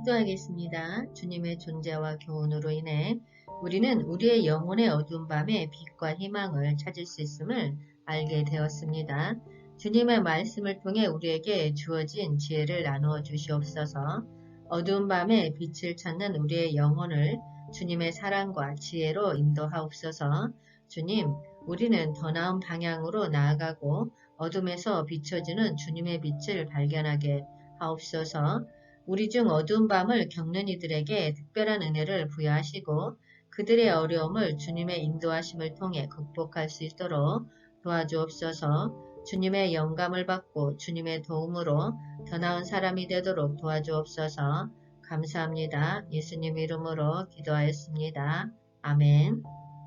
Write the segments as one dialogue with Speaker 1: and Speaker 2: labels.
Speaker 1: 기도하겠습니다. 주님의 존재와 교훈으로 인해 우리는 우리의 영혼의 어두운 밤에 빛과 희망을 찾을 수 있음을 알게 되었습니다. 주님의 말씀을 통해 우리에게 주어진 지혜를 나누어 주시옵소서. 어두운 밤에 빛을 찾는 우리의 영혼을 주님의 사랑과 지혜로 인도하옵소서. 주님, 우리는 더 나은 방향으로 나아가고 어둠에서 비춰지는 주님의 빛을 발견하게 하옵소서. 우리 중 어두운 밤을 겪는 이들에게 특별한 은혜를 부여하시고 그들의 어려움을 주님의 인도하심을 통해 극복할 수 있도록 도와주옵소서. 주님의 영감을 받고 주님의 도움으로 더 나은 사람이 되도록 도와주옵소서. 감사합니다. 예수님 이름으로 기도하였습니다. 아멘.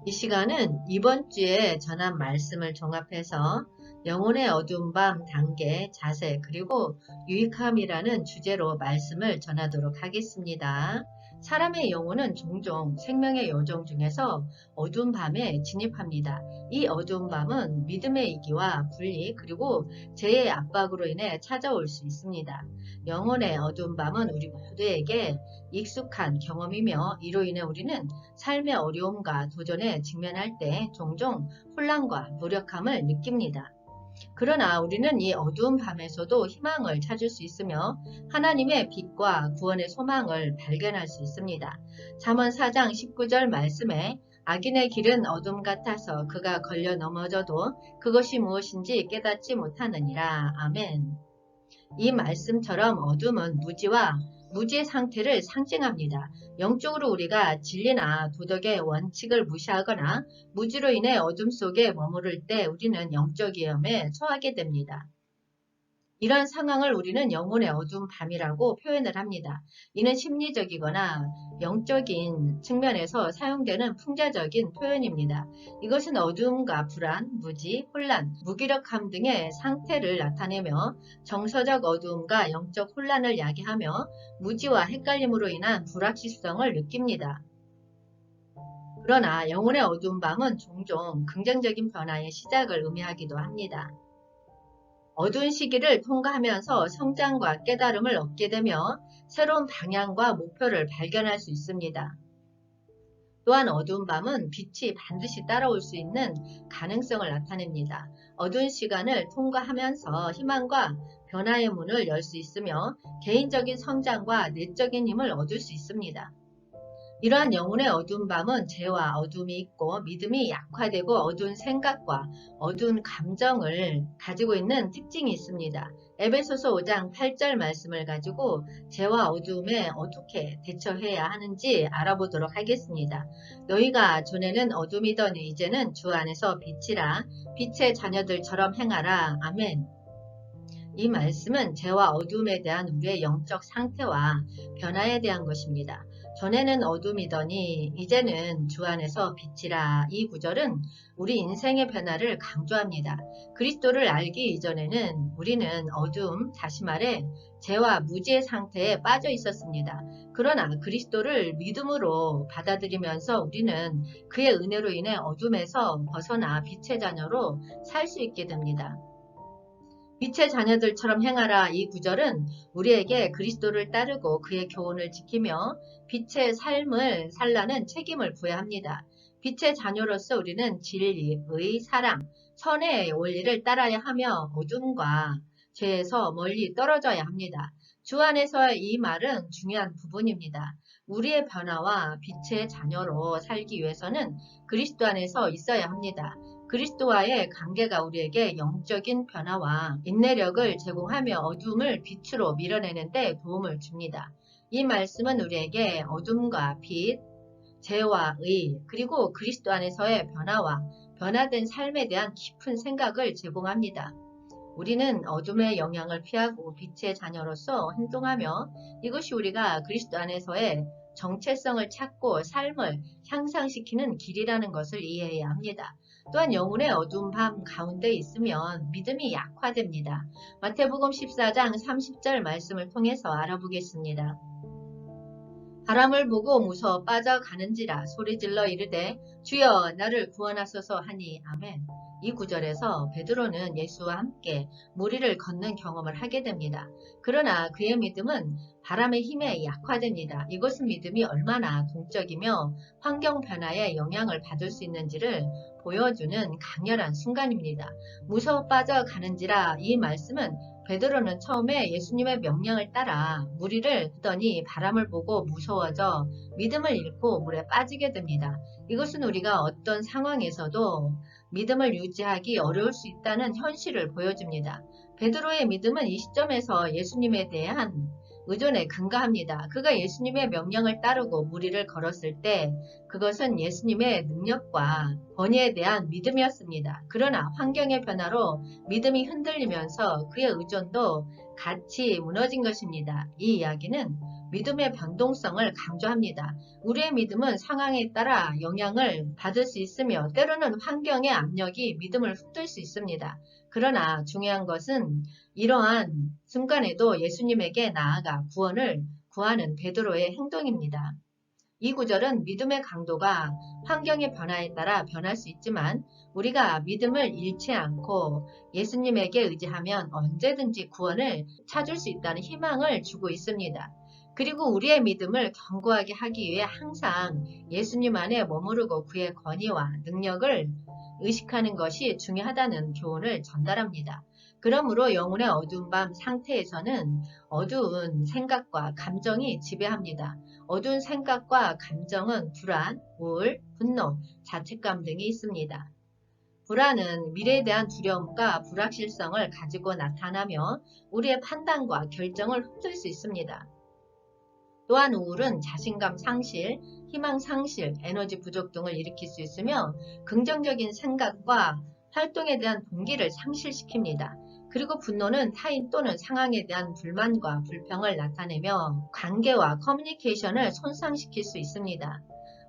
Speaker 1: 이 시간은 이번 주에 전한 말씀을 종합해서 영혼의 어두운 밤 단계, 자세, 그리고 유익함이라는 주제로 말씀을 전하도록 하겠습니다. 사람의 영혼은 종종 생명의 여정 중에서 어두운 밤에 진입합니다. 이 어두운 밤은 믿음의 이기와 분리 그리고 죄의 압박으로 인해 찾아올 수 있습니다. 영혼의 어두운 밤은 우리 모두에게 익숙한 경험이며 이로 인해 우리는 삶의 어려움과 도전에 직면할 때 종종 혼란과 무력함을 느낍니다. 그러나 우리는 이 어두운 밤에서도 희망을 찾을 수 있으며 하나님의 빛과 구원의 소망을 발견할 수 있습니다. 잠언 4장 19절 말씀에 악인의 길은 어둠 같아서 그가 걸려 넘어져도 그것이 무엇인지 깨닫지 못하느니라. 아멘. 이 말씀처럼 어둠은 무지의 상태를 상징합니다. 영적으로 우리가 진리나 도덕의 원칙을 무시하거나 무지로 인해 어둠 속에 머무를 때 우리는 영적 위험에 처하게 됩니다. 이런 상황을 우리는 영혼의 어두운 밤이라고 표현을 합니다. 이는 심리적이거나 영적인 측면에서 사용되는 풍자적인 표현입니다. 이것은 어두움과 불안, 무지, 혼란, 무기력함 등의 상태를 나타내며 정서적 어두움과 영적 혼란을 야기하며 무지와 헷갈림으로 인한 불확실성을 느낍니다. 그러나 영혼의 어두운 밤은 종종 긍정적인 변화의 시작을 의미하기도 합니다. 어두운 시기를 통과하면서 성장과 깨달음을 얻게 되며 새로운 방향과 목표를 발견할 수 있습니다. 또한 어두운 밤은 빛이 반드시 따라올 수 있는 가능성을 나타냅니다. 어두운 시간을 통과하면서 희망과 변화의 문을 열 수 있으며 개인적인 성장과 내적인 힘을 얻을 수 있습니다. 이러한 영혼의 어두운 밤은 죄와 어둠이 있고 믿음이 약화되고 어두운 생각과 어두운 감정을 가지고 있는 특징이 있습니다. 에베소서 5장 8절 말씀을 가지고 죄와 어두움에 어떻게 대처해야 하는지 알아보도록 하겠습니다. 너희가 전에는 어둠이더니 이제는 주 안에서 빛이라 빛의 자녀들처럼 행하라. 아멘. 이 말씀은 죄와 어둠에 대한 우리의 영적 상태와 변화에 대한 것입니다. 전에는 어둠이더니 이제는 주 안에서 빛이라. 이 구절은 우리 인생의 변화를 강조합니다. 그리스도를 알기 이전에는 우리는 어둠, 다시 말해 죄와 무지의 상태에 빠져 있었습니다. 그러나 그리스도를 믿음으로 받아들이면서 우리는 그의 은혜로 인해 어둠에서 벗어나 빛의 자녀로 살 수 있게 됩니다. 빛의 자녀들처럼 행하라. 이 구절은 우리에게 그리스도를 따르고 그의 교훈을 지키며 빛의 삶을 살라는 책임을 부여합니다. 빛의 자녀로서 우리는 진리, 의, 사랑, 선의 원리를 따라야 하며 어둠과 죄에서 멀리 떨어져야 합니다. 주 안에서의 이 말은 중요한 부분입니다. 우리의 변화와 빛의 자녀로 살기 위해서는 그리스도 안에서 있어야 합니다. 그리스도와의 관계가 우리에게 영적인 변화와 인내력을 제공하며 어둠을 빛으로 밀어내는 데 도움을 줍니다. 이 말씀은 우리에게 어둠과 빛, 죄와 의, 그리고 그리스도 안에서의 변화와 변화된 삶에 대한 깊은 생각을 제공합니다. 우리는 어둠의 영향을 피하고 빛의 자녀로서 행동하며 이것이 우리가 그리스도 안에서의 정체성을 찾고 삶을 향상시키는 길이라는 것을 이해해야 합니다. 또한 영혼의 어두운 밤 가운데 있으면 믿음이 약화됩니다. 마태복음 14장 30절 말씀을 통해서 알아보겠습니다. 바람을 보고 무서워 빠져가는지라 소리질러 이르되 주여 나를 구원하소서 하니. 아멘. 이 구절에서 베드로는 예수와 함께 물 위를 걷는 경험을 하게 됩니다. 그러나 그의 믿음은 바람의 힘에 약화됩니다. 이것은 믿음이 얼마나 동적이며 환경 변화에 영향을 받을 수 있는지를 보여주는 강렬한 순간입니다. 무서워 빠져가는지라 이 말씀은 베드로는 처음에 예수님의 명령을 따라 물 위를 걷더니 바람을 보고 무서워져 믿음을 잃고 물에 빠지게 됩니다. 이것은 우리가 어떤 상황에서도 믿음을 유지하기 어려울 수 있다는 현실을 보여줍니다. 베드로의 믿음은 이 시점에서 예수님에 대한 의존에 근거합니다. 그가 예수님의 명령을 따르고 물 위를 걸었을 때 그것은 예수님의 능력과 권위에 대한 믿음이었습니다. 그러나 환경의 변화로 믿음이 흔들리면서 그의 의존도 같이 무너진 것입니다. 이 이야기는 믿음의 변동성을 강조합니다. 우리의 믿음은 상황에 따라 영향을 받을 수 있으며 때로는 환경의 압력이 믿음을 흔들 수 있습니다. 그러나 중요한 것은 이러한 순간에도 예수님에게 나아가 구원을 구하는 베드로의 행동입니다. 이 구절은 믿음의 강도가 환경의 변화에 따라 변할 수 있지만 우리가 믿음을 잃지 않고 예수님에게 의지하면 언제든지 구원을 찾을 수 있다는 희망을 주고 있습니다. 그리고 우리의 믿음을 견고하게 하기 위해 항상 예수님 안에 머무르고 그의 권위와 능력을 의식하는 것이 중요하다는 교훈을 전달합니다. 그러므로 영혼의 어두운 밤 상태에서는 어두운 생각과 감정이 지배합니다. 어두운 생각과 감정은 불안, 우울, 분노, 자책감 등이 있습니다. 불안은 미래에 대한 두려움과 불확실성을 가지고 나타나며 우리의 판단과 결정을 흔들 수 있습니다. 또한 우울은 자신감 상실, 희망 상실, 에너지 부족 등을 일으킬 수 있으며 긍정적인 생각과 활동에 대한 동기를 상실시킵니다. 그리고 분노는 타인 또는 상황에 대한 불만과 불평을 나타내며 관계와 커뮤니케이션을 손상시킬 수 있습니다.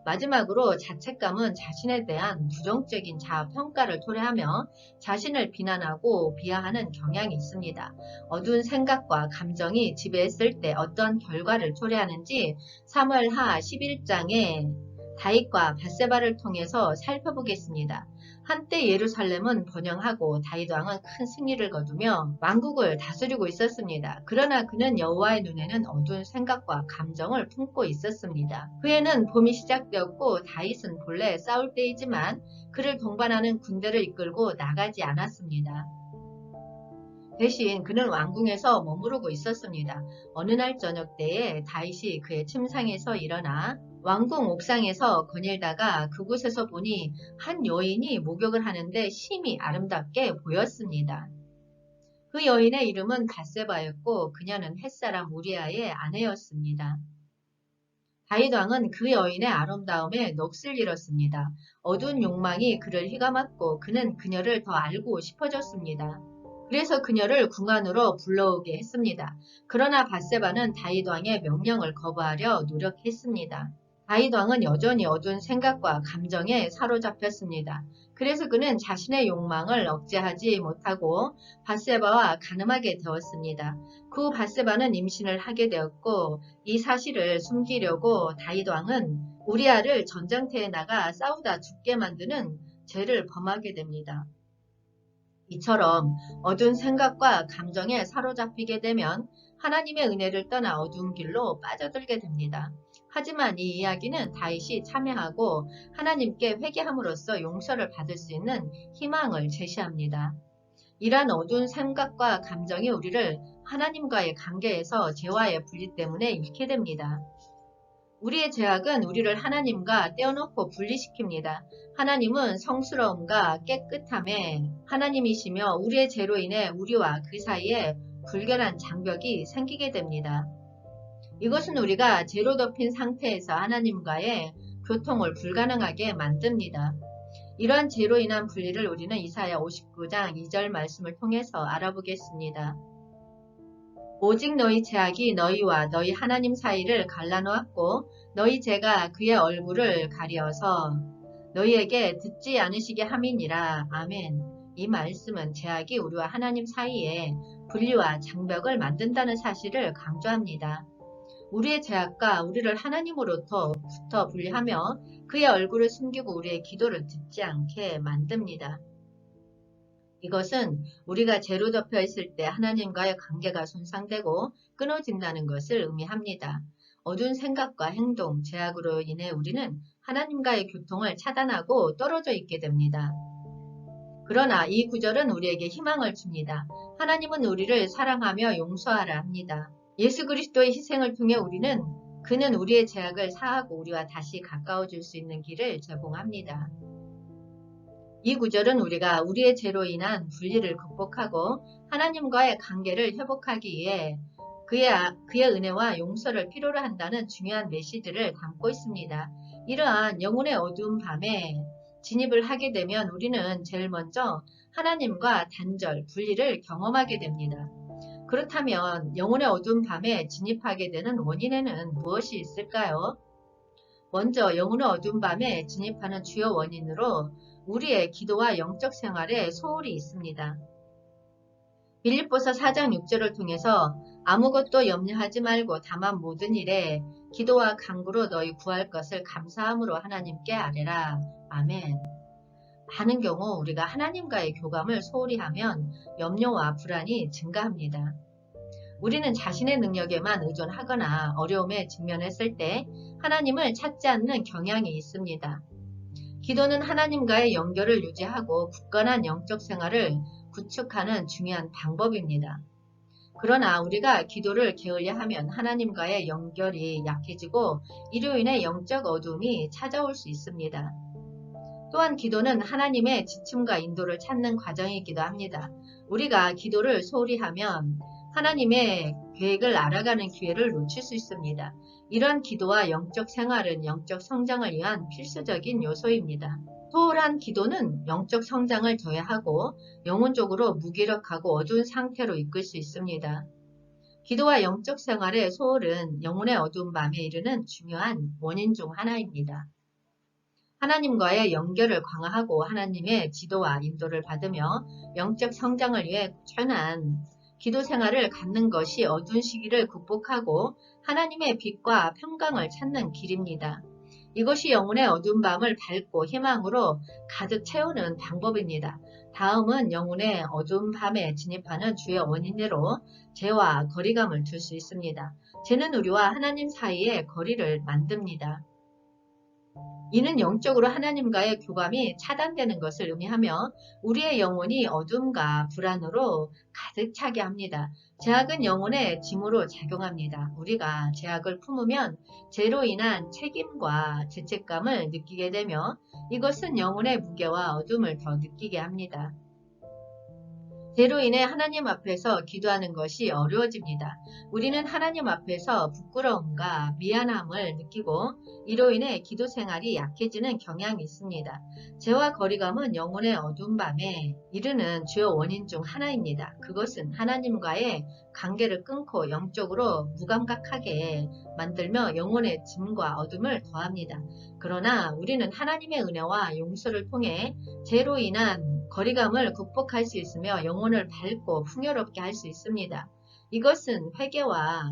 Speaker 1: 마지막으로 자책감은 자신에 대한 부정적인 자아평가를 토래하며 자신을 비난하고 비하하는 경향이 있습니다. 어두운 생각과 감정이 지배했을 때 어떤 결과를 초래하는지 사무엘하 11장에 다윗과 밧세바를 통해서 살펴보겠습니다. 한때 예루살렘은 번영하고 다윗 왕은 큰 승리를 거두며 왕국을 다스리고 있었습니다. 그러나 그는 여호와의 눈에는 어두운 생각과 감정을 품고 있었습니다. 후에는 봄이 시작되었고 다윗은 본래 싸울 때이지만 그를 동반하는 군대를 이끌고 나가지 않았습니다. 대신 그는 왕궁에서 머무르고 있었습니다. 어느 날 저녁 때에 다윗이 그의 침상에서 일어나 왕궁 옥상에서 거닐다가 그곳에서 보니 한 여인이 목욕을 하는데 심히 아름답게 보였습니다. 그 여인의 이름은 밧세바였고 그녀는 햇사람 우리아의 아내였습니다. 다윗 왕은 그 여인의 아름다움에 넋을 잃었습니다. 어두운 욕망이 그를 휘감았고 그는 그녀를 더 알고 싶어졌습니다. 그래서 그녀를 궁 안으로 불러오게 했습니다. 그러나 밧세바는 다윗 왕의 명령을 거부하려 노력했습니다. 다윗 왕은 여전히 어두운 생각과 감정에 사로잡혔습니다. 그래서 그는 자신의 욕망을 억제하지 못하고 밧세바와 간음하게 되었습니다. 그 밧세바는 임신을 하게 되었고 이 사실을 숨기려고 다윗 왕은 우리아를 전장터에 나가 싸우다 죽게 만드는 죄를 범하게 됩니다. 이처럼 어두운 생각과 감정에 사로잡히게 되면 하나님의 은혜를 떠나 어두운 길로 빠져들게 됩니다. 하지만 이 이야기는 다윗이 참여하고 하나님께 회개함으로써 용서를 받을 수 있는 희망을 제시합니다. 이러한 어두운 생각과 감정이 우리를 하나님과의 관계에서 죄와의 분리 때문에 잃게 됩니다. 우리의 죄악은 우리를 하나님과 떼어놓고 분리시킵니다. 하나님은 성스러움과 깨끗함의 하나님이시며 우리의 죄로 인해 우리와 그 사이에 불결한 장벽이 생기게 됩니다. 이것은 우리가 죄로 덮인 상태에서 하나님과의 교통을 불가능하게 만듭니다. 이러한 죄로 인한 분리를 우리는 이사야 59장 2절 말씀을 통해서 알아보겠습니다. 오직 너희 죄악이 너희와 너희 하나님 사이를 갈라놓았고 너희 죄가 그의 얼굴을 가리어서 너희에게 듣지 않으시게 함이니라. 아멘. 이 말씀은 죄악이 우리와 하나님 사이에 분리와 장벽을 만든다는 사실을 강조합니다. 우리의 죄악과 우리를 하나님으로부터 분리하며 그의 얼굴을 숨기고 우리의 기도를 듣지 않게 만듭니다. 이것은 우리가 죄로 덮여 있을 때 하나님과의 관계가 손상되고 끊어진다는 것을 의미합니다. 어두운 생각과 행동, 죄악으로 인해 우리는 하나님과의 교통을 차단하고 떨어져 있게 됩니다. 그러나 이 구절은 우리에게 희망을 줍니다. 하나님은 우리를 사랑하며 용서하라 합니다. 예수 그리스도의 희생을 통해 그는 우리의 죄악을 사하고 우리와 다시 가까워질 수 있는 길을 제공합니다. 이 구절은 우리가 우리의 죄로 인한 분리를 극복하고 하나님과의 관계를 회복하기 위해 그의 은혜와 용서를 필요로 한다는 중요한 메시지를 담고 있습니다. 이러한 영혼의 어두운 밤에 진입을 하게 되면 우리는 제일 먼저 하나님과 단절, 분리를 경험하게 됩니다. 그렇다면 영혼의 어두운 밤에 진입하게 되는 원인에는 무엇이 있을까요? 먼저 영혼의 어두운 밤에 진입하는 주요 원인으로 우리의 기도와 영적 생활에 소홀이 있습니다. 빌립보서 4장 6절을 통해서 아무것도 염려하지 말고 다만 모든 일에 기도와 간구로 너희 구할 것을 감사함으로 하나님께 아뢰라. 아멘. 많은 경우 우리가 하나님과의 교감을 소홀히 하면 염려와 불안이 증가합니다. 우리는 자신의 능력에만 의존하거나 어려움에 직면했을 때 하나님을 찾지 않는 경향이 있습니다. 기도는 하나님과의 연결을 유지하고 굳건한 영적 생활을 구축하는 중요한 방법입니다. 그러나 우리가 기도를 게을리하면 하나님과의 연결이 약해지고 이로 인해 영적 어둠이 찾아올 수 있습니다. 또한 기도는 하나님의 지침과 인도를 찾는 과정이기도 합니다. 우리가 기도를 소홀히 하면 하나님의 계획을 알아가는 기회를 놓칠 수 있습니다. 이런 기도와 영적 생활은 영적 성장을 위한 필수적인 요소입니다. 소홀한 기도는 영적 성장을 저해하고 영혼적으로 무기력하고 어두운 상태로 이끌 수 있습니다. 기도와 영적 생활의 소홀은 영혼의 어두운 밤에 이르는 중요한 원인 중 하나입니다. 하나님과의 연결을 강화하고 하나님의 지도와 인도를 받으며 영적 성장을 위해 꾸준한 기도 생활을 갖는 것이 어두운 시기를 극복하고 하나님의 빛과 평강을 찾는 길입니다. 이것이 영혼의 어두운 밤을 밝고 희망으로 가득 채우는 방법입니다. 다음은 영혼의 어두운 밤에 진입하는 주요 원인으로 죄와 거리감을 둘 수 있습니다. 죄는 우리와 하나님 사이에 거리를 만듭니다. 이는 영적으로 하나님과의 교감이 차단되는 것을 의미하며 우리의 영혼이 어둠과 불안으로 가득 차게 합니다. 죄악은 영혼의 짐으로 작용합니다. 우리가 죄악을 품으면 죄로 인한 책임과 죄책감을 느끼게 되며 이것은 영혼의 무게와 어둠을 더 느끼게 합니다. 죄로 인해 하나님 앞에서 기도하는 것이 어려워집니다. 우리는 하나님 앞에서 부끄러움과 미안함을 느끼고 이로 인해 기도 생활이 약해지는 경향이 있습니다. 죄와 거리감은 영혼의 어두운 밤에 이르는 주요 원인 중 하나입니다. 그것은 하나님과의 관계를 끊고 영적으로 무감각하게 만들며 영혼의 짐과 어둠을 더합니다. 그러나 우리는 하나님의 은혜와 용서를 통해 죄로 인한 거리감을 극복할 수 있으며 영혼을 밝고 풍요롭게 할 수 있습니다. 이것은 회개와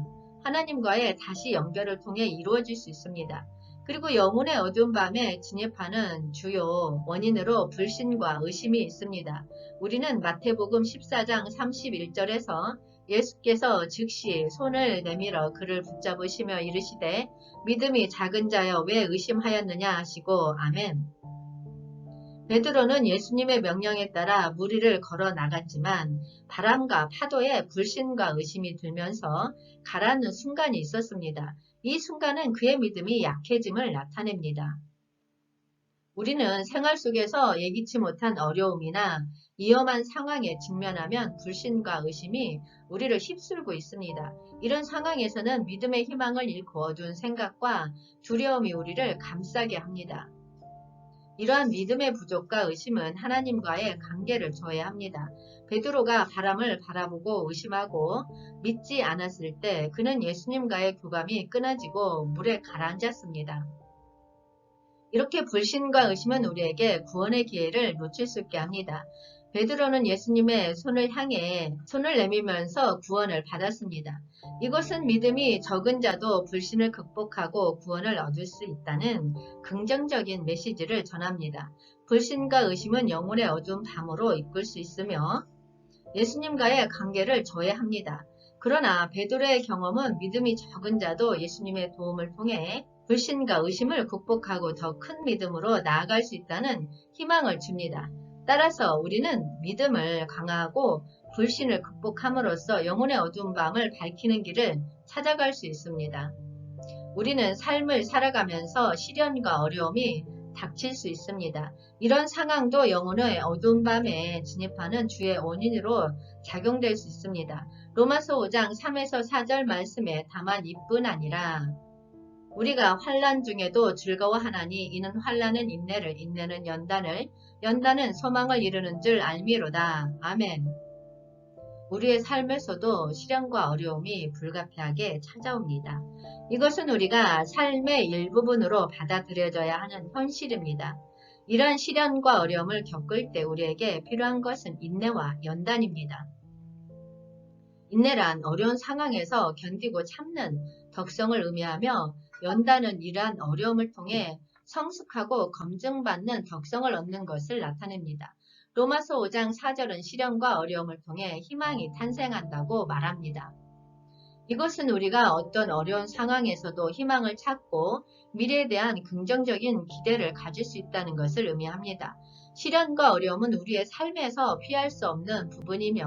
Speaker 1: 하나님과의 다시 연결을 통해 이루어질 수 있습니다. 그리고 영혼의 어두운 밤에 진입하는 주요 원인으로 불신과 의심이 있습니다. 우리는 마태복음 14장 31절에서 예수께서 즉시 손을 내밀어 그를 붙잡으시며 이르시되 믿음이 작은 자여 왜 의심하였느냐 하시고 아멘. 베드로는 예수님의 명령에 따라 무리를 걸어 나갔지만 바람과 파도에 불신과 의심이 들면서 가라앉는 순간이 있었습니다. 이 순간은 그의 믿음이 약해짐을 나타냅니다. 우리는 생활 속에서 예기치 못한 어려움이나 위험한 상황에 직면하면 불신과 의심이 우리를 휩쓸고 있습니다. 이런 상황에서는 믿음의 희망을 잃고 어두운 생각과 두려움이 우리를 감싸게 합니다. 이러한 믿음의 부족과 의심은 하나님과의 관계를 저해합니다. 베드로가 바람을 바라보고 의심하고 믿지 않았을 때 그는 예수님과의 교감이 끊어지고 물에 가라앉았습니다. 이렇게 불신과 의심은 우리에게 구원의 기회를 놓칠 수 있게 합니다. 베드로는 예수님의 손을 향해 손을 내밀면서 구원을 받았습니다. 이것은 믿음이 적은 자도 불신을 극복하고 구원을 얻을 수 있다는 긍정적인 메시지를 전합니다. 불신과 의심은 영혼의 어두운 밤으로 이끌 수 있으며 예수님과의 관계를 저해합니다. 그러나 베드로의 경험은 믿음이 적은 자도 예수님의 도움을 통해 불신과 의심을 극복하고 더 큰 믿음으로 나아갈 수 있다는 희망을 줍니다. 따라서 우리는 믿음을 강화하고 불신을 극복함으로써 영혼의 어두운 밤을 밝히는 길을 찾아갈 수 있습니다. 우리는 삶을 살아가면서 시련과 어려움이 닥칠 수 있습니다. 이런 상황도 영혼의 어두운 밤에 진입하는 주의 원인으로 작용될 수 있습니다. 로마서 5장 3에서 4절 말씀에 다만 이뿐 아니라 우리가 환난 중에도 즐거워하나니 이는 환난은 인내를, 인내는 연단을, 연단은 소망을 이루는 줄 알미로다. 아멘. 우리의 삶에서도 시련과 어려움이 불가피하게 찾아옵니다. 이것은 우리가 삶의 일부분으로 받아들여져야 하는 현실입니다. 이런 시련과 어려움을 겪을 때 우리에게 필요한 것은 인내와 연단입니다. 인내란 어려운 상황에서 견디고 참는 덕성을 의미하며 연단은 이러한 어려움을 통해 성숙하고 검증받는 덕성을 얻는 것을 나타냅니다. 로마서 5장 4절은 시련과 어려움을 통해 희망이 탄생한다고 말합니다. 이것은 우리가 어떤 어려운 상황에서도 희망을 찾고 미래에 대한 긍정적인 기대를 가질 수 있다는 것을 의미합니다. 시련과 어려움은 우리의 삶에서 피할 수 없는 부분이며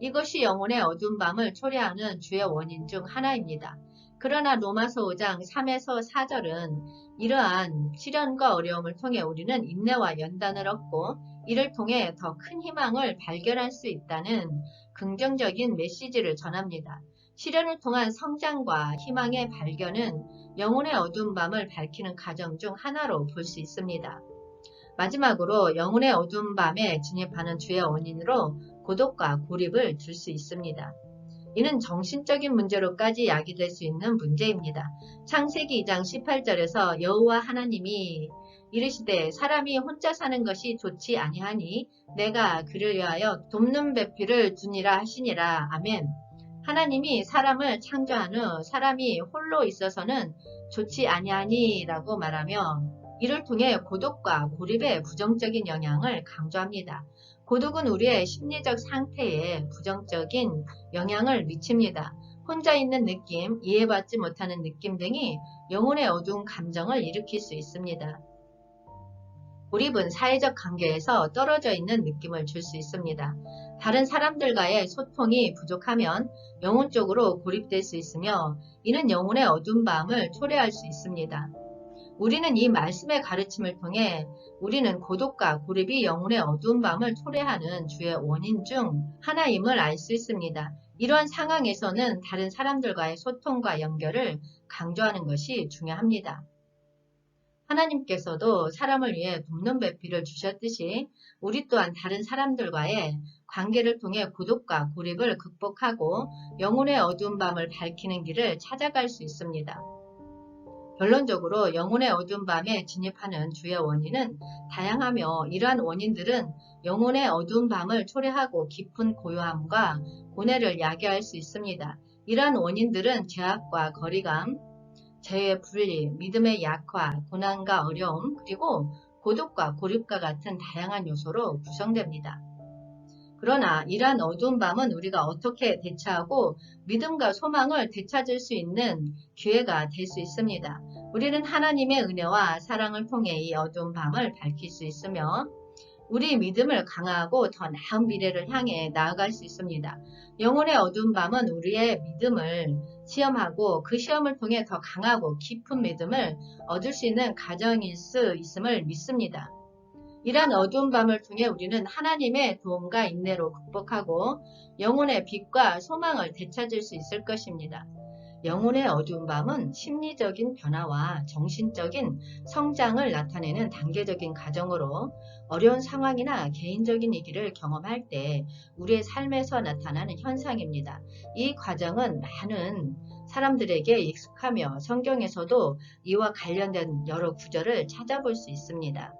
Speaker 1: 이것이 영혼의 어두운 밤을 초래하는 주의 원인 중 하나입니다. 그러나 로마서 5장 3에서 4절은 이러한 시련과 어려움을 통해 우리는 인내와 연단을 얻고 이를 통해 더 큰 희망을 발견할 수 있다는 긍정적인 메시지를 전합니다. 시련을 통한 성장과 희망의 발견은 영혼의 어두운 밤을 밝히는 과정 중 하나로 볼 수 있습니다. 마지막으로 영혼의 어두운 밤에 진입하는 주의 원인으로 고독과 고립을 들 수 있습니다. 이는 정신적인 문제로까지 야기될 수 있는 문제입니다. 창세기 2장 18절에서 여호와 하나님이 이르시되 사람이 혼자 사는 것이 좋지 아니하니 내가 그를 위하여 돕는 배필을 두니라 하시니라. 아멘. 하나님이 사람을 창조한 후 사람이 홀로 있어서는 좋지 아니하니 라고 말하며 이를 통해 고독과 고립의 부정적인 영향을 강조합니다. 고독은 우리의 심리적 상태에 부정적인 영향을 미칩니다. 혼자 있는 느낌, 이해받지 못하는 느낌 등이 영혼의 어두운 감정을 일으킬 수 있습니다. 고립은 사회적 관계에서 떨어져 있는 느낌을 줄 수 있습니다. 다른 사람들과의 소통이 부족하면 영혼적으로 고립될 수 있으며 이는 영혼의 어두운 밤을 초래할 수 있습니다. 우리는 이 말씀의 가르침을 통해 우리는 고독과 고립이 영혼의 어두운 밤을 초래하는 주의 원인 중 하나임을 알 수 있습니다. 이러한 상황에서는 다른 사람들과의 소통과 연결을 강조하는 것이 중요합니다. 하나님께서도 사람을 위해 돕는 배필을 주셨듯이 우리 또한 다른 사람들과의 관계를 통해 고독과 고립을 극복하고 영혼의 어두운 밤을 밝히는 길을 찾아갈 수 있습니다. 결론적으로 영혼의 어두운 밤에 진입하는 주의 원인은 다양하며 이러한 원인들은 영혼의 어두운 밤을 초래하고 깊은 고요함과 고뇌를 야기할 수 있습니다. 이러한 원인들은 죄악과 거리감, 재의 분리, 믿음의 약화, 고난과 어려움, 그리고 고독과 고립과 같은 다양한 요소로 구성됩니다. 그러나 이러한 어두운 밤은 우리가 어떻게 대처하고 믿음과 소망을 되찾을 수 있는 기회가 될 수 있습니다. 우리는 하나님의 은혜와 사랑을 통해 이 어두운 밤을 밝힐 수 있으며 우리 믿음을 강화하고 더 나은 미래를 향해 나아갈 수 있습니다. 영혼의 어두운 밤은 우리의 믿음을 시험하고 그 시험을 통해 더 강하고 깊은 믿음을 얻을 수 있는 과정일 수 있음을 믿습니다. 이러한 어두운 밤을 통해 우리는 하나님의 도움과 인내로 극복하고 영혼의 빛과 소망을 되찾을 수 있을 것입니다. 영혼의 어두운 밤은 심리적인 변화와 정신적인 성장을 나타내는 단계적인 과정으로 어려운 상황이나 개인적인 위기를 경험할 때 우리의 삶에서 나타나는 현상입니다. 이 과정은 많은 사람들에게 익숙하며 성경에서도 이와 관련된 여러 구절을 찾아볼 수 있습니다.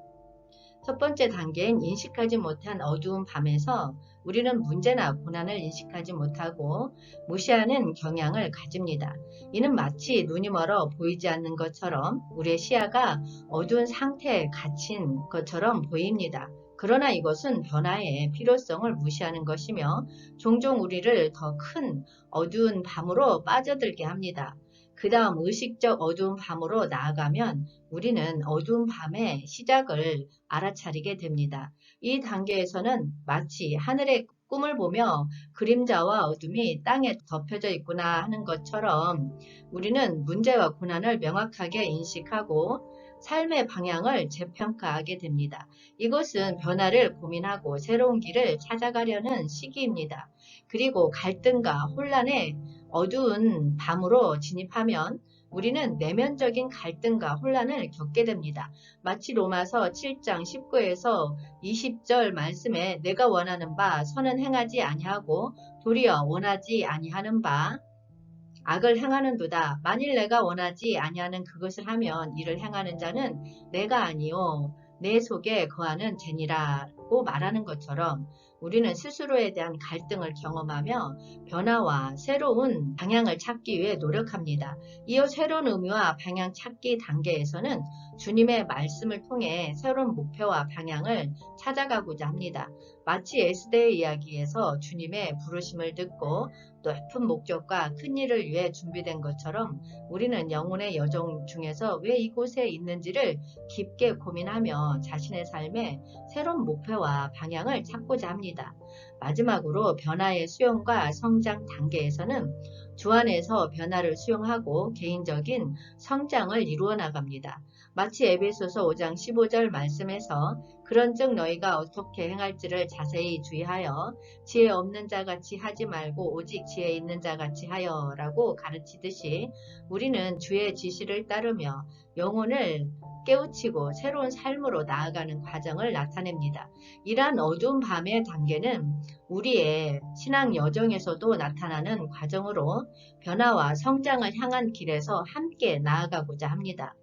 Speaker 1: 첫 번째 단계인 인식하지 못한 어두운 밤에서 우리는 문제나 고난을 인식하지 못하고 무시하는 경향을 가집니다. 이는 마치 눈이 멀어 보이지 않는 것처럼 우리의 시야가 어두운 상태에 갇힌 것처럼 보입니다. 그러나 이것은 변화의 필요성을 무시하는 것이며 종종 우리를 더 큰 어두운 밤으로 빠져들게 합니다. 그 다음 의식적 어두운 밤으로 나아가면 우리는 어두운 밤의 시작을 알아차리게 됩니다. 이 단계에서는 마치 하늘의 꿈을 보며 그림자와 어둠이 땅에 덮여져 있구나 하는 것처럼 우리는 문제와 고난을 명확하게 인식하고 삶의 방향을 재평가하게 됩니다. 이것은 변화를 고민하고 새로운 길을 찾아가려는 시기입니다. 그리고 갈등과 혼란의 어두운 밤으로 진입하면 우리는 내면적인 갈등과 혼란을 겪게 됩니다. 마치 로마서 7장 19에서 20절 말씀에 내가 원하는 바 선은 행하지 아니하고 도리어 원하지 아니하는 바 악을 행하는도다. 만일 내가 원하지 아니하는 그것을 하면 이를 행하는 자는 내가 아니요 내 속에 거하는 죄니라고 말하는 것처럼 우리는 스스로에 대한 갈등을 경험하며 변화와 새로운 방향을 찾기 위해 노력합니다. 이어 새로운 의미와 방향 찾기 단계에서는 주님의 말씀을 통해 새로운 목표와 방향을 찾아가고자 합니다. 마치 에스더의 이야기에서 주님의 부르심을 듣고 높은 목적과 큰 일을 위해 준비된 것처럼 우리는 영혼의 여정 중에서 왜 이곳에 있는지를 깊게 고민하며 자신의 삶에 새로운 목표와 방향을 찾고자 합니다. 마지막으로 변화의 수용과 성장 단계에서는 주 안에서 변화를 수용하고 개인적인 성장을 이루어 나갑니다. 마치 에베소서 5장 15절 말씀에서 그런즉 너희가 어떻게 행할지를 자세히 주의하여 지혜 없는 자같이 하지 말고 오직 지혜 있는 자같이 하여 라고 가르치듯이 우리는 주의 지시를 따르며 영혼을 깨우치고 새로운 삶으로 나아가는 과정을 나타냅니다. 이러한 어두운 밤의 단계는 우리의 신앙 여정에서도 나타나는 과정으로 변화와 성장을 향한 길에서 함께 나아가고자 합니다.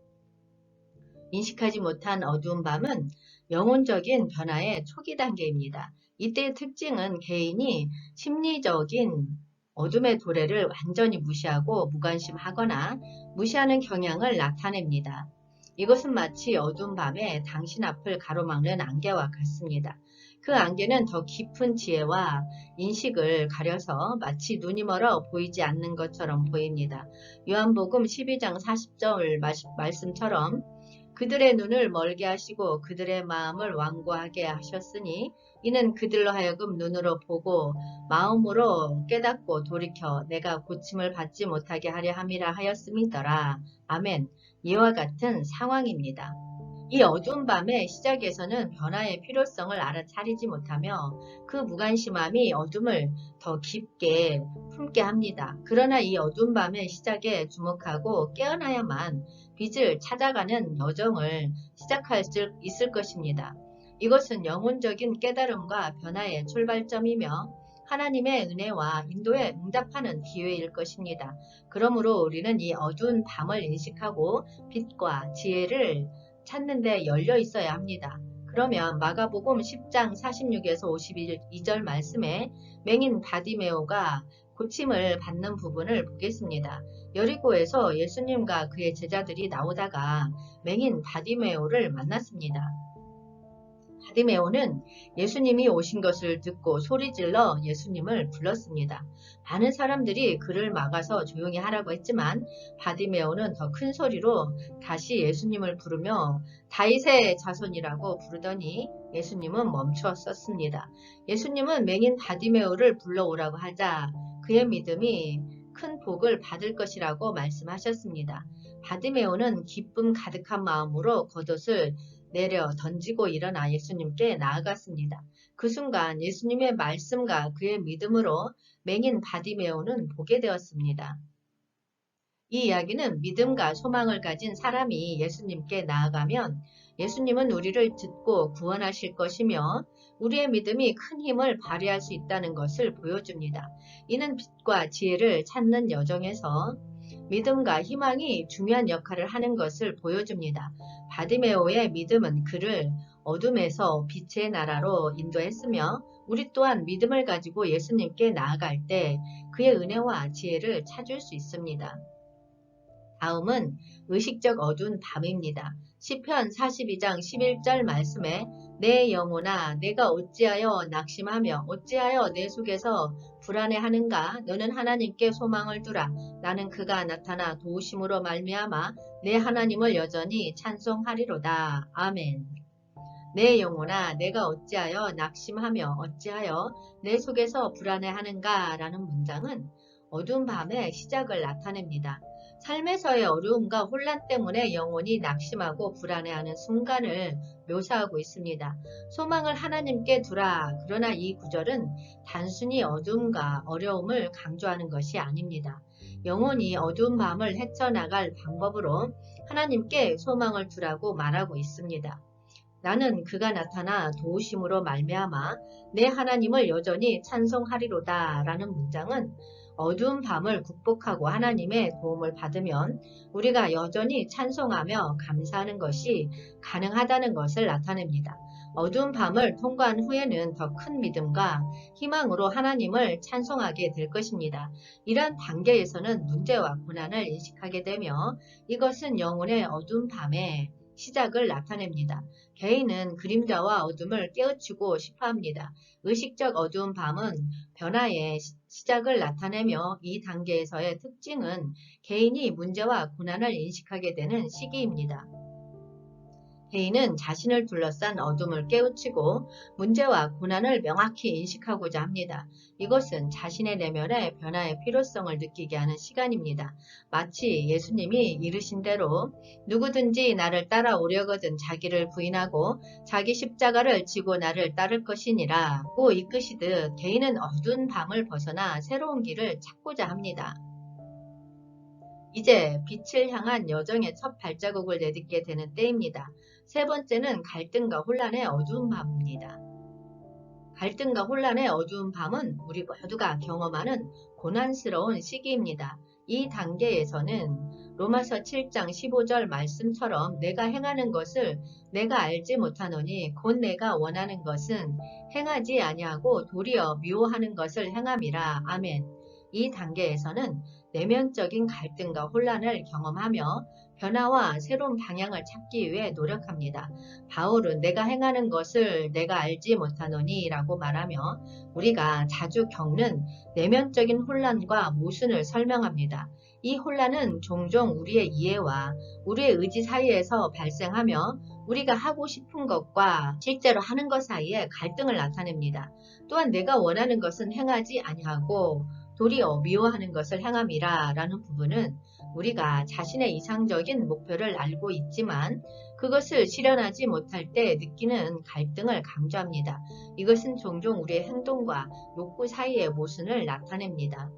Speaker 1: 인식하지 못한 어두운 밤은 영혼적인 변화의 초기 단계입니다. 이때의 특징은 개인이 심리적인 어둠의 도래를 완전히 무시하고 무관심하거나 무시하는 경향을 나타냅니다. 이것은 마치 어두운 밤에 당신 앞을 가로막는 안개와 같습니다. 그 안개는 더 깊은 지혜와 인식을 가려서 마치 눈이 멀어 보이지 않는 것처럼 보입니다. 요한복음 12장 40절 말씀처럼 그들의 눈을 멀게 하시고 그들의 마음을 완고하게 하셨으니 이는 그들로 하여금 눈으로 보고 마음으로 깨닫고 돌이켜 내가 고침을 받지 못하게 하려 함이라 하였음이더라. 아멘. 이와 같은 상황입니다. 이 어두운 밤의 시작에서는 변화의 필요성을 알아차리지 못하며 그 무관심함이 어둠을 더 깊게 품게 합니다. 그러나 이 어두운 밤의 시작에 주목하고 깨어나야만 빛을 찾아가는 여정을 시작할 수 있을 것입니다. 이것은 영혼적인 깨달음과 변화의 출발점이며 하나님의 은혜와 인도에 응답하는 기회일 것입니다. 그러므로 우리는 이 어두운 밤을 인식하고 빛과 지혜를 찾는 데 열려 있어야 합니다. 그러면 마가복음 10장 46에서 52절 말씀에 맹인 바디메오가 고침을 받는 부분을 보겠습니다. 여리고에서 예수님과 그의 제자들이 나오다가 맹인 바디메오를 만났습니다. 바디메오는 예수님이 오신 것을 듣고 소리질러 예수님을 불렀습니다. 많은 사람들이 그를 막아서 조용히 하라고 했지만 바디메오는 더 큰 소리로 다시 예수님을 부르며 다윗의 자손이라고 부르더니 예수님은 멈추었습니다. 예수님은 맹인 바디메오를 불러오라고 하자 그의 믿음이 큰 복을 받을 것이라고 말씀하셨습니다. 바디메오는 기쁨 가득한 마음으로 겉옷을 내려 던지고 일어나 예수님께 나아갔습니다. 그 순간 예수님의 말씀과 그의 믿음으로 맹인 바디메오는 보게 되었습니다. 이 이야기는 믿음과 소망을 가진 사람이 예수님께 나아가면 예수님은 우리를 듣고 구원하실 것이며 우리의 믿음이 큰 힘을 발휘할 수 있다는 것을 보여줍니다. 이는 빛과 지혜를 찾는 여정에서 믿음과 희망이 중요한 역할을 하는 것을 보여줍니다. 바디메오의 믿음은 그를 어둠에서 빛의 나라로 인도했으며 우리 또한 믿음을 가지고 예수님께 나아갈 때 그의 은혜와 지혜를 찾을 수 있습니다. 다음은 의식적 어두운 밤입니다. 시편 42장 11절 말씀에 내 영혼아 내가 어찌하여 낙심하며 어찌하여 내 속에서 불안해하는가. 너는 하나님께 소망을 두라. 나는 그가 나타나 도우심으로 말미암아 내 하나님을 여전히 찬송하리로다. 아멘. 내 영혼아 내가 어찌하여 낙심하며 어찌하여 내 속에서 불안해하는가 라는 문장은 어두운 밤의 시작을 나타냅니다. 삶에서의 어려움과 혼란 때문에 영혼이 낙심하고 불안해하는 순간을 묘사하고 있습니다. 소망을 하나님께 두라. 그러나 이 구절은 단순히 어둠과 어려움을 강조하는 것이 아닙니다. 영혼이 어두운 밤을 헤쳐나갈 방법으로 하나님께 소망을 두라고 말하고 있습니다. 나는 그가 나타나 도우심으로 말미암아 내 하나님을 여전히 찬송하리로다 라는 문장은 어두운 밤을 극복하고 하나님의 도움을 받으면 우리가 여전히 찬송하며 감사하는 것이 가능하다는 것을 나타냅니다. 어두운 밤을 통과한 후에는 더 큰 믿음과 희망으로 하나님을 찬송하게 될 것입니다. 이런 단계에서는 문제와 고난을 인식하게 되며 이것은 영혼의 어두운 밤의 시작을 나타냅니다. 개인은 그림자와 어둠을 깨우치고 싶어합니다. 의식적 어두운 밤은 변화의 시작을 나타내며 이 단계에서의 특징은 개인이 문제와 고난을 인식하게 되는 시기입니다. 개인은 자신을 둘러싼 어둠을 깨우치고 문제와 고난을 명확히 인식하고자 합니다. 이것은 자신의 내면의 변화의 필요성을 느끼게 하는 시간입니다. 마치 예수님이 이르신 대로 누구든지 나를 따라오려거든 자기를 부인하고 자기 십자가를 지고 나를 따를 것이니라 고 이끄시듯 개인은 어두운 밤을 벗어나 새로운 길을 찾고자 합니다. 이제 빛을 향한 여정의 첫 발자국을 내딛게 되는 때입니다. 세 번째는 갈등과 혼란의 어두운 밤입니다. 갈등과 혼란의 어두운 밤은 우리 모두가 경험하는 고난스러운 시기입니다. 이 단계에서는 로마서 7장 15절 말씀처럼 내가 행하는 것을 내가 알지 못하노니 곧 내가 원하는 것은 행하지 아니하고 도리어 미워하는 것을 행함이라. 아멘. 이 단계에서는 내면적인 갈등과 혼란을 경험하며 변화와 새로운 방향을 찾기 위해 노력합니다. 바울은 내가 행하는 것을 내가 알지 못하노니 라고 말하며 우리가 자주 겪는 내면적인 혼란과 모순을 설명합니다. 이 혼란은 종종 우리의 이해와 우리의 의지 사이에서 발생하며 우리가 하고 싶은 것과 실제로 하는 것 사이에 갈등을 나타냅니다. 또한 내가 원하는 것은 행하지 아니하고 도리어 미워하는 것을 행함이라 라는 부분은 우리가 자신의 이상적인 목표를 알고 있지만 그것을 실현하지 못할 때 느끼는 갈등을 강조합니다. 이것은 종종 우리의 행동과 욕구 사이의 모순을 나타냅니다.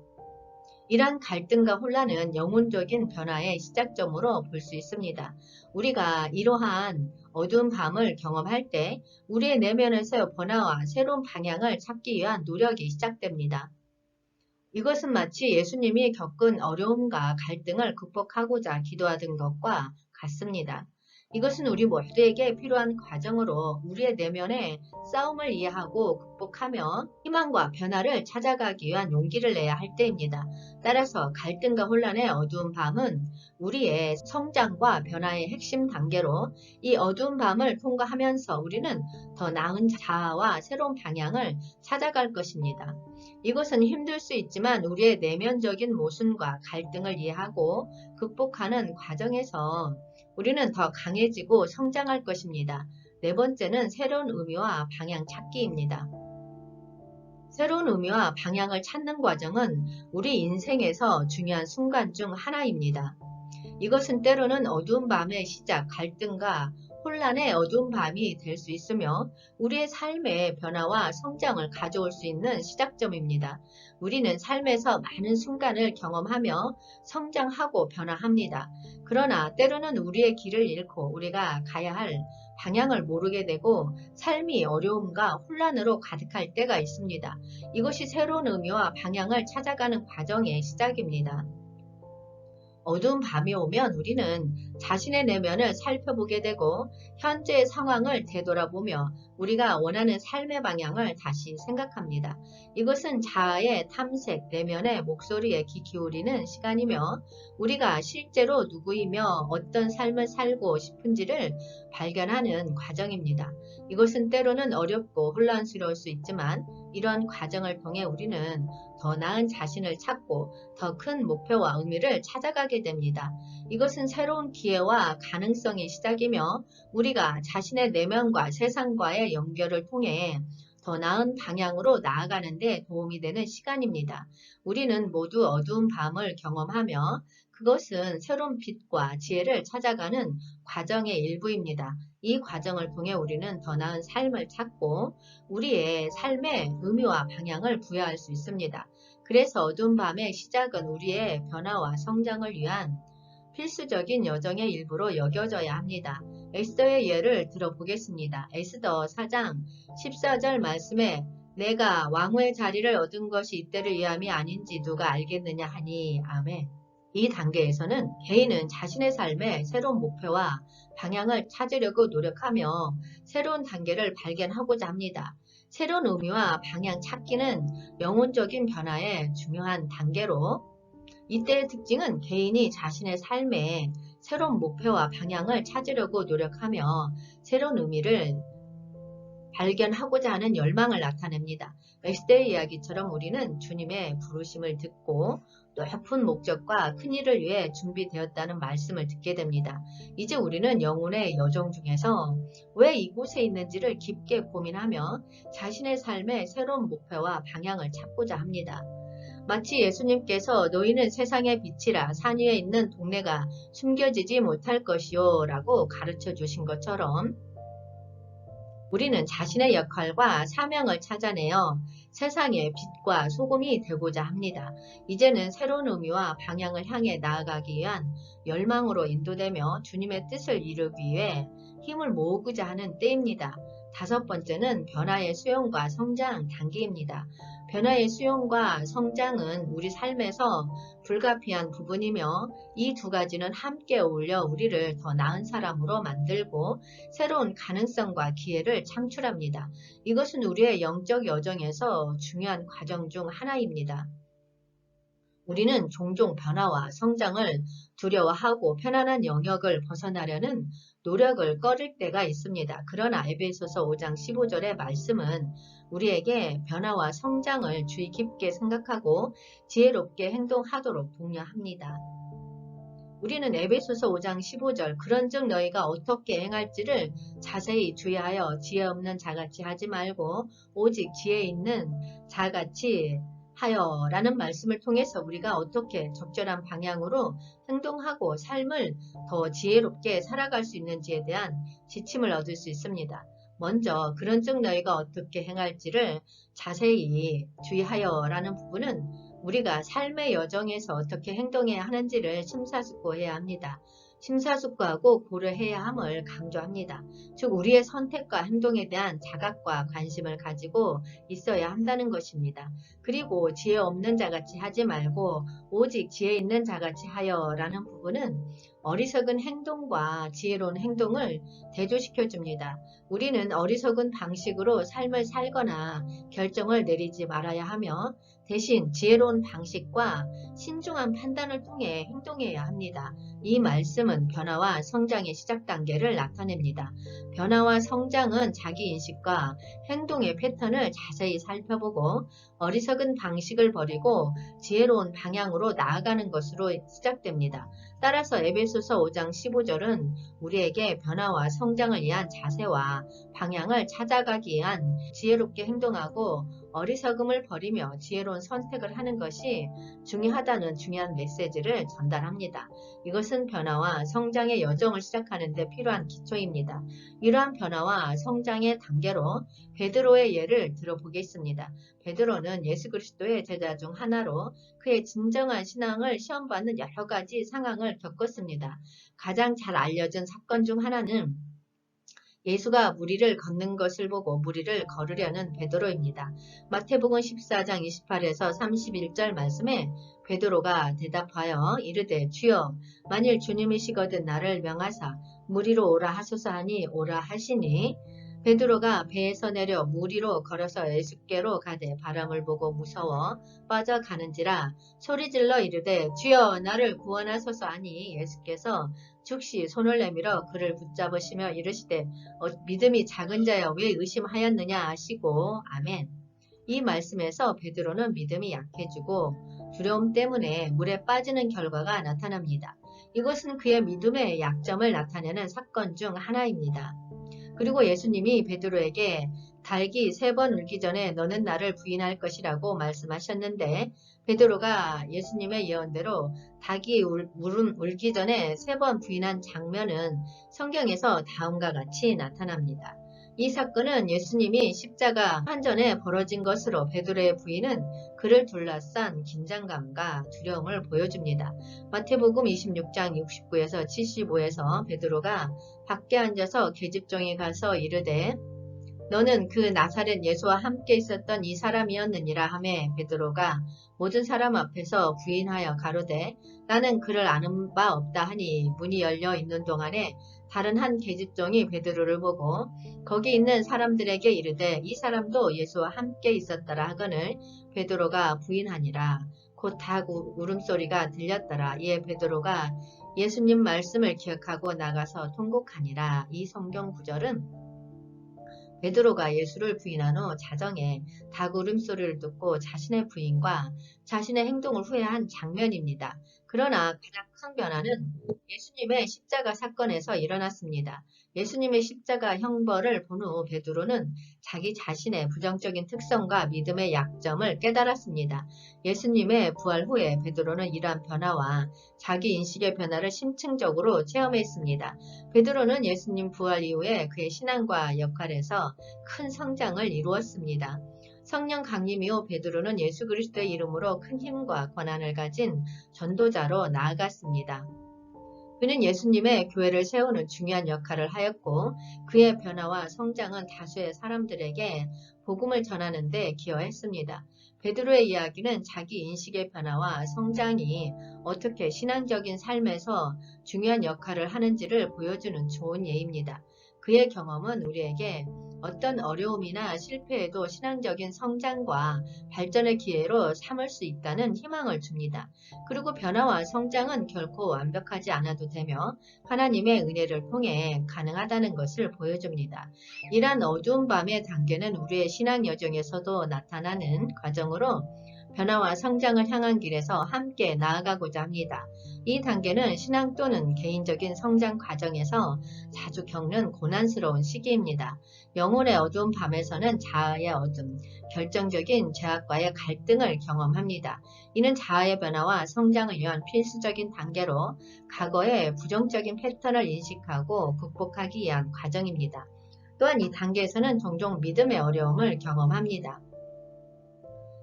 Speaker 1: 이러한 갈등과 혼란은 영혼적인 변화의 시작점으로 볼 수 있습니다. 우리가 이러한 어두운 밤을 경험할 때 우리의 내면에서 변화와 새로운 방향을 찾기 위한 노력이 시작됩니다. 이것은 마치 예수님이 겪은 어려움과 갈등을 극복하고자 기도하던 것과 같습니다. 이것은 우리 모두에게 필요한 과정으로 우리의 내면의 싸움을 이해하고 극복하며 희망과 변화를 찾아가기 위한 용기를 내야 할 때입니다. 따라서 갈등과 혼란의 어두운 밤은 우리의 성장과 변화의 핵심 단계로 이 어두운 밤을 통과하면서 우리는 더 나은 자아와 새로운 방향을 찾아갈 것입니다. 이것은 힘들 수 있지만 우리의 내면적인 모순과 갈등을 이해하고 극복하는 과정에서 우리는 더 강해지고 성장할 것입니다. 네 번째는 새로운 의미와 방향 찾기입니다. 새로운 의미와 방향을 찾는 과정은 우리 인생에서 중요한 순간 중 하나입니다. 이것은 때로는 어두운 밤의 시작, 갈등과 혼란의 어두운 밤이 될 수 있으며 우리의 삶의 변화와 성장을 가져올 수 있는 시작점입니다. 우리는 삶에서 많은 순간을 경험하며 성장하고 변화합니다. 그러나 때로는 우리의 길을 잃고 우리가 가야 할 방향을 모르게 되고 삶이 어려움과 혼란으로 가득할 때가 있습니다. 이것이 새로운 의미와 방향을 찾아가는 과정의 시작입니다. 어두운 밤이 오면 우리는 자신의 내면을 살펴보게 되고 현재의 상황을 되돌아보며 우리가 원하는 삶의 방향을 다시 생각합니다. 이것은 자아의 탐색, 내면의 목소리에 귀 기울이는 시간이며 우리가 실제로 누구이며 어떤 삶을 살고 싶은지를 발견하는 과정입니다. 이것은 때로는 어렵고 혼란스러울 수 있지만 이런 과정을 통해 우리는 더 나은 자신을 찾고 더 큰 목표와 의미를 찾아가게 됩니다. 이것은 새로운 기회와 가능성의 시작이며 우리가 자신의 내면과 세상과의 연결을 통해 더 나은 방향으로 나아가는 데 도움이 되는 시간입니다. 우리는 모두 어두운 밤을 경험하며 그것은 새로운 빛과 지혜를 찾아가는 과정의 일부입니다. 이 과정을 통해 우리는 더 나은 삶을 찾고 우리의 삶의 의미와 방향을 부여할 수 있습니다. 그래서 어두운 밤의 시작은 우리의 변화와 성장을 위한 필수적인 여정의 일부로 여겨져야 합니다. 에스더의 예를 들어보겠습니다. 에스더 4장 14절 말씀에 내가 왕후의 자리를 얻은 것이 이때를 위함이 아닌지 누가 알겠느냐 하니 아멘. 이 단계에서는 개인은 자신의 삶의 새로운 목표와 방향을 찾으려고 노력하며 새로운 단계를 발견하고자 합니다. 새로운 의미와 방향 찾기는 영혼적인 변화의 중요한 단계로 이때의 특징은 개인이 자신의 삶에 새로운 목표와 방향을 찾으려고 노력하며 새로운 의미를 발견하고자 하는 열망을 나타냅니다. 에스더의 이야기처럼 우리는 주님의 부르심을 듣고 높은 목적과 큰 일을 위해 준비되었다는 말씀을 듣게 됩니다. 이제 우리는 영혼의 여정 중에서 왜 이곳에 있는지를 깊게 고민하며 자신의 삶의 새로운 목표와 방향을 찾고자 합니다. 마치 예수님께서 너희는 세상의 빛이라 산 위에 있는 동네가 숨겨지지 못할 것이요 라고 가르쳐 주신 것처럼 우리는 자신의 역할과 사명을 찾아내어 세상의 빛과 소금이 되고자 합니다. 이제는 새로운 의미와 방향을 향해 나아가기 위한 열망으로 인도되며 주님의 뜻을 이루기 위해 힘을 모으고자 하는 때입니다. 다섯 번째는 변화의 수용과 성장 단계입니다. 변화의 수용과 성장은 우리 삶에서 불가피한 부분이며 이 두 가지는 함께 어울려 우리를 더 나은 사람으로 만들고 새로운 가능성과 기회를 창출합니다. 이것은 우리의 영적 여정에서 중요한 과정 중 하나입니다. 우리는 종종 변화와 성장을 두려워하고 편안한 영역을 벗어나려는 노력을 꺼릴 때가 있습니다. 그러나 에베소서 5장 15절의 말씀은 우리에게 변화와 성장을 주의 깊게 생각하고 지혜롭게 행동하도록 독려합니다. 우리는 에베소서 5장 15절 그런즉 너희가 어떻게 행할지를 자세히 주의하여 지혜 없는 자같이 하지 말고 오직 지혜 있는 자같이 하여 라는 말씀을 통해서 우리가 어떻게 적절한 방향으로 행동하고 삶을 더 지혜롭게 살아갈 수 있는지에 대한 지침을 얻을 수 있습니다. 먼저 그런즉 너희가 어떻게 행할지를 자세히 주의하여 라는 부분은 우리가 삶의 여정에서 어떻게 행동해야 하는지를 심사숙고해야 합니다. 심사숙고하고 고려해야 함을 강조합니다. 즉 우리의 선택과 행동에 대한 자각과 관심을 가지고 있어야 한다는 것입니다. 그리고 지혜 없는 자같이 하지 말고 오직 지혜 있는 자같이 하여 라는 부분은 어리석은 행동과 지혜로운 행동을 대조시켜 줍니다. 우리는 어리석은 방식으로 삶을 살거나 결정을 내리지 말아야 하며 대신 지혜로운 방식과 신중한 판단을 통해 행동해야 합니다. 이 말씀은 변화와 성장의 시작 단계를 나타냅니다. 변화와 성장은 자기인식과 행동의 패턴을 자세히 살펴보고 어리석은 방식을 버리고 지혜로운 방향으로 나아가는 것으로 시작됩니다. 따라서 에베소서 5장 15절은 우리에게 변화와 성장을 위한 자세와 방향을 찾아가기 위한 지혜롭게 행동하고 어리석음을 버리며 지혜로운 선택을 하는 것이 중요하다는 중요한 메시지를 전달합니다. 이것은 변화와 성장의 여정을 시작하는 데 필요한 기초입니다. 이러한 변화와 성장의 단계로 베드로의 예를 들어보겠습니다. 베드로는 예수 그리스도의 제자 중 하나로 그의 진정한 신앙을 시험받는 여러 가지 상황을 겪었습니다. 가장 잘 알려진 사건 중 하나는 예수가 무리를 걷는 것을 보고 무리를 걸으려는 베드로입니다. 마태복음 14장 28에서 31절 말씀에 베드로가 대답하여 이르되 주여 만일 주님이시거든 나를 명하사 무리로 오라 하소서 하니 오라 하시니 베드로가 배에서 내려 무리로 걸어서 예수께로 가되 바람을 보고 무서워 빠져가는지라 소리질러 이르되 주여 나를 구원하소서 하니 예수께서 즉시 손을 내밀어 그를 붙잡으시며 이르시되 믿음이 작은 자여 왜 의심하였느냐 하시고 아멘. 이 말씀에서 베드로는 믿음이 약해지고 두려움 때문에 물에 빠지는 결과가 나타납니다. 이것은 그의 믿음의 약점을 나타내는 사건 중 하나입니다. 그리고 예수님이 베드로에게 닭이 3번 울기 전에 너는 나를 부인할 것이라고 말씀하셨는데 베드로가 예수님의 예언대로 닭이 울기 전에 3번 부인한 장면은 성경에서 다음과 같이 나타납니다. 이 사건은 예수님이 십자가 환전에 벌어진 것으로 베드로의 부인은 그를 둘러싼 긴장감과 두려움을 보여줍니다. 마태복음 26장 69에서 75에서 베드로가 밖에 앉아서 계집종에 가서 이르되 너는 그 나사렛 예수와 함께 있었던 이 사람이었느니라 하매 베드로가 모든 사람 앞에서 부인하여 가로되 나는 그를 아는 바 없다 하니 문이 열려 있는 동안에 다른 한 계집종이 베드로를 보고 거기 있는 사람들에게 이르되 이 사람도 예수와 함께 있었더라 하거늘 베드로가 부인하니라. 곧 닭 울음소리가 들렸더라. 이에 베드로가 예수님 말씀을 기억하고 나가서 통곡하니라. 이 성경 구절은 베드로가 예수를 부인한 후 자정에 닭 울음소리를 듣고 자신의 부인과 자신의 행동을 후회한 장면입니다. 그러나 가장 큰 변화는 예수님의 십자가 사건에서 일어났습니다. 예수님의 십자가 형벌을 본 후 베드로는 자기 자신의 부정적인 특성과 믿음의 약점을 깨달았습니다. 예수님의 부활 후에 베드로는 이러한 변화와 자기 인식의 변화를 심층적으로 체험했습니다. 베드로는 예수님 부활 이후에 그의 신앙과 역할에서 큰 성장을 이루었습니다. 성령 강림 이후 베드로는 예수 그리스도의 이름으로 큰 힘과 권한을 가진 전도자로 나아갔습니다. 그는 예수님의 교회를 세우는 중요한 역할을 하였고 그의 변화와 성장은 다수의 사람들에게 복음을 전하는 데 기여했습니다. 베드로의 이야기는 자기 인식의 변화와 성장이 어떻게 신앙적인 삶에서 중요한 역할을 하는지를 보여주는 좋은 예입니다. 그의 경험은 우리에게 어떤 어려움이나 실패에도 신앙적인 성장과 발전의 기회로 삼을 수 있다는 희망을 줍니다. 그리고 변화와 성장은 결코 완벽하지 않아도 되며 하나님의 은혜를 통해 가능하다는 것을 보여줍니다. 이러한 어두운 밤의 단계는 우리의 신앙 여정에서도 나타나는 과정으로 변화와 성장을 향한 길에서 함께 나아가고자 합니다. 이 단계는 신앙 또는 개인적인 성장 과정에서 자주 겪는 고난스러운 시기입니다. 영혼의 어두운 밤에서는 자아의 어둠, 결정적인 죄악과의 갈등을 경험합니다. 이는 자아의 변화와 성장을 위한 필수적인 단계로 과거의 부정적인 패턴을 인식하고 극복하기 위한 과정입니다. 또한 이 단계에서는 종종 믿음의 어려움을 경험합니다.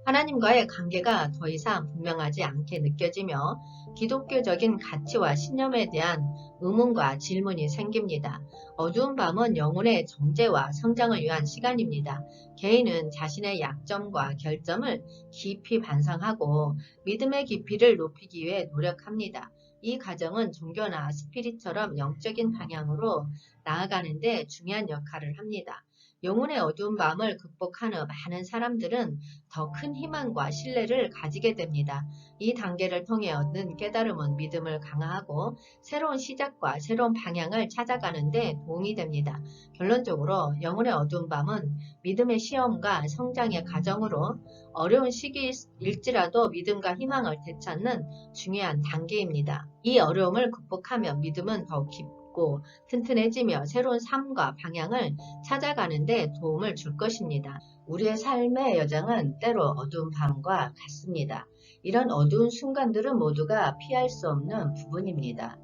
Speaker 1: 하나님과의 관계가 더 이상 분명하지 않게 느껴지며 기독교적인 가치와 신념에 대한 의문과 질문이 생깁니다. 어두운 밤은 영혼의 정죄와 성장을 위한 시간입니다. 개인은 자신의 약점과 결점을 깊이 반성하고 믿음의 깊이를 높이기 위해 노력합니다. 이 과정은 종교나 스피릿처럼 영적인 방향으로 나아가는 데 중요한 역할을 합니다. 영혼의 어두운 밤을 극복한 후 많은 사람들은 더 큰 희망과 신뢰를 가지게 됩니다. 이 단계를 통해 얻는 깨달음은 믿음을 강화하고 새로운 시작과 새로운 방향을 찾아가는 데 도움이 됩니다. 결론적으로 영혼의 어두운 밤은 믿음의 시험과 성장의 과정으로 어려운 시기일지라도 믿음과 희망을 되찾는 중요한 단계입니다. 이 어려움을 극복하며 믿음은 더욱 깊고 튼튼해지며 새로운 삶과 방향을 찾아가는 데 도움을 줄 것입니다. 우리의 삶의 여정은 때로 어두운 밤과 같습니다. 이런 어두운 순간들은 모두가 피할 수 없는 부분입니다.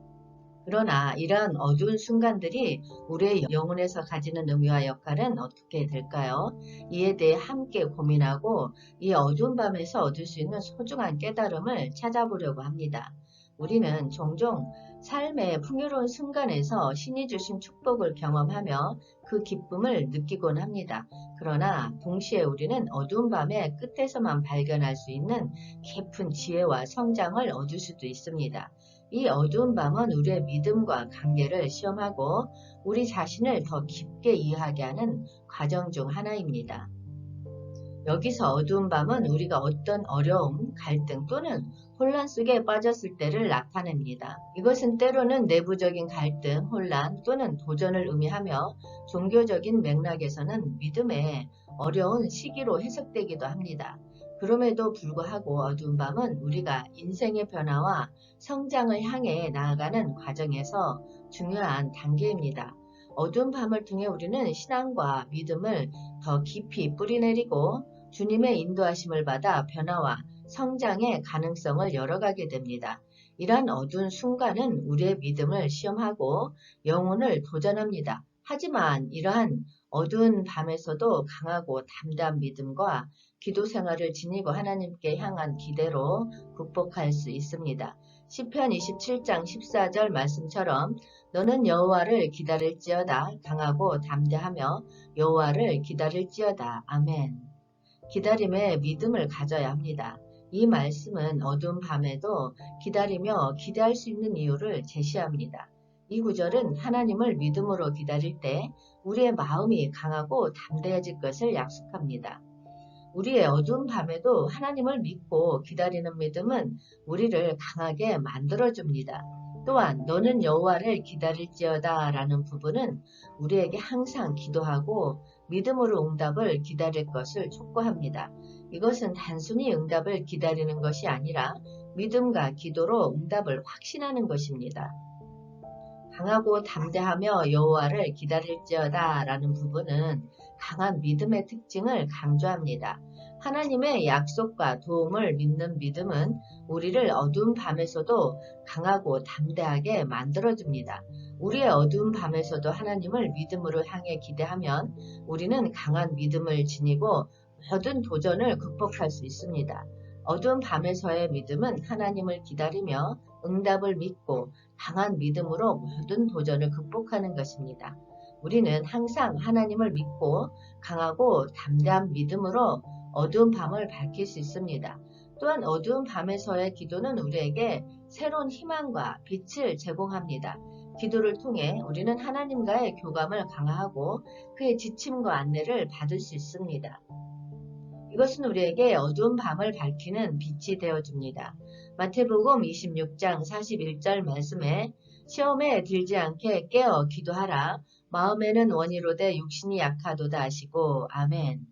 Speaker 1: 그러나 이러한 어두운 순간들이 우리의 영혼에서 가지는 의미와 역할은 어떻게 될까요? 이에 대해 함께 고민하고 이 어두운 밤에서 얻을 수 있는 소중한 깨달음을 찾아보려고 합니다. 우리는 종종 삶의 풍요로운 순간에서 신이 주신 축복을 경험하며 그 기쁨을 느끼곤 합니다. 그러나 동시에 우리는 어두운 밤의 끝에서만 발견할 수 있는 깊은 지혜와 성장을 얻을 수도 있습니다. 이 어두운 밤은 우리의 믿음과 관계를 시험하고 우리 자신을 더 깊게 이해하게 하는 과정 중 하나입니다. 여기서 어두운 밤은 우리가 어떤 어려움, 갈등 또는 혼란 속에 빠졌을 때를 나타냅니다. 이것은 때로는 내부적인 갈등, 혼란 또는 도전을 의미하며 종교적인 맥락에서는 믿음의 어려운 시기로 해석되기도 합니다. 그럼에도 불구하고 어두운 밤은 우리가 인생의 변화와 성장을 향해 나아가는 과정에서 중요한 단계입니다. 어두운 밤을 통해 우리는 신앙과 믿음을 더 깊이 뿌리내리고 주님의 인도하심을 받아 변화와 성장의 가능성을 열어가게 됩니다. 이러한 어두운 순간은 우리의 믿음을 시험하고 영혼을 도전합니다. 하지만 이러한 어두운 밤에서도 강하고 담대한 믿음과 기도 생활을 지니고 하나님께 향한 기대로 극복할 수 있습니다. 시편 27장 14절 말씀처럼 너는 여호와를 기다릴지어다 강하고 담대하며 여호와를 기다릴지어다. 아멘. 기다림에 믿음을 가져야 합니다. 이 말씀은 어두운 밤에도 기다리며 기대할 수 있는 이유를 제시합니다. 이 구절은 하나님을 믿음으로 기다릴 때 우리의 마음이 강하고 담대해질 것을 약속합니다. 우리의 어두운 밤에도 하나님을 믿고 기다리는 믿음은 우리를 강하게 만들어줍니다. 또한 너는 여호와를 기다릴지어다 라는 부분은 우리에게 항상 기도하고 믿음으로 응답을 기다릴 것을 촉구합니다. 이것은 단순히 응답을 기다리는 것이 아니라 믿음과 기도로 응답을 확신하는 것입니다. 강하고 담대하며 여호와를 기다릴지어다 라는 부분은 강한 믿음의 특징을 강조합니다. 하나님의 약속과 도움을 믿는 믿음은 우리를 어두운 밤에서도 강하고 담대하게 만들어줍니다. 우리의 어두운 밤에서도 하나님을 믿음으로 향해 기대하면 우리는 강한 믿음을 지니고 모든 도전을 극복할 수 있습니다. 어두운 밤에서의 믿음은 하나님을 기다리며 응답을 믿고 강한 믿음으로 모든 도전을 극복하는 것입니다. 우리는 항상 하나님을 믿고 강하고 담대한 믿음으로 어두운 밤을 밝힐 수 있습니다. 또한 어두운 밤에서의 기도는 우리에게 새로운 희망과 빛을 제공합니다. 기도를 통해 우리는 하나님과의 교감을 강화하고 그의 지침과 안내를 받을 수 있습니다. 이것은 우리에게 어두운 밤을 밝히는 빛이 되어줍니다. 마태복음 26장 41절 말씀에 시험에 들지 않게 깨어 기도하라. 마음에는 원이로되 육신이 약하도다 하시고 아멘.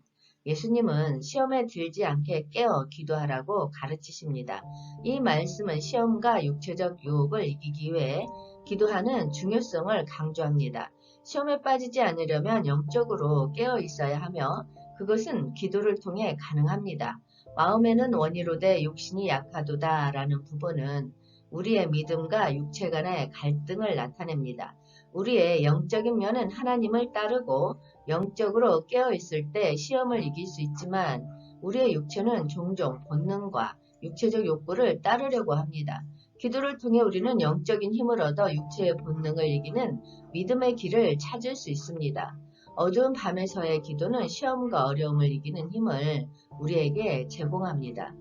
Speaker 1: 예수님은 시험에 들지 않게 깨어 기도하라고 가르치십니다. 이 말씀은 시험과 육체적 유혹을 이기기 위해 기도하는 중요성을 강조합니다. 시험에 빠지지 않으려면 영적으로 깨어 있어야 하며 그것은 기도를 통해 가능합니다. 마음에는 원이로되 육신이 약하도다 라는 부분은 우리의 믿음과 육체 간의 갈등을 나타냅니다. 우리의 영적인 면은 하나님을 따르고 영적으로 깨어있을 때 시험을 이길 수 있지만 우리의 육체는 종종 본능과 육체적 욕구를 따르려고 합니다. 기도를 통해 우리는 영적인 힘을 얻어 육체의 본능을 이기는 믿음의 길을 찾을 수 있습니다. 어두운 밤에서의 기도는 시험과 어려움을 이기는 힘을 우리에게 제공합니다.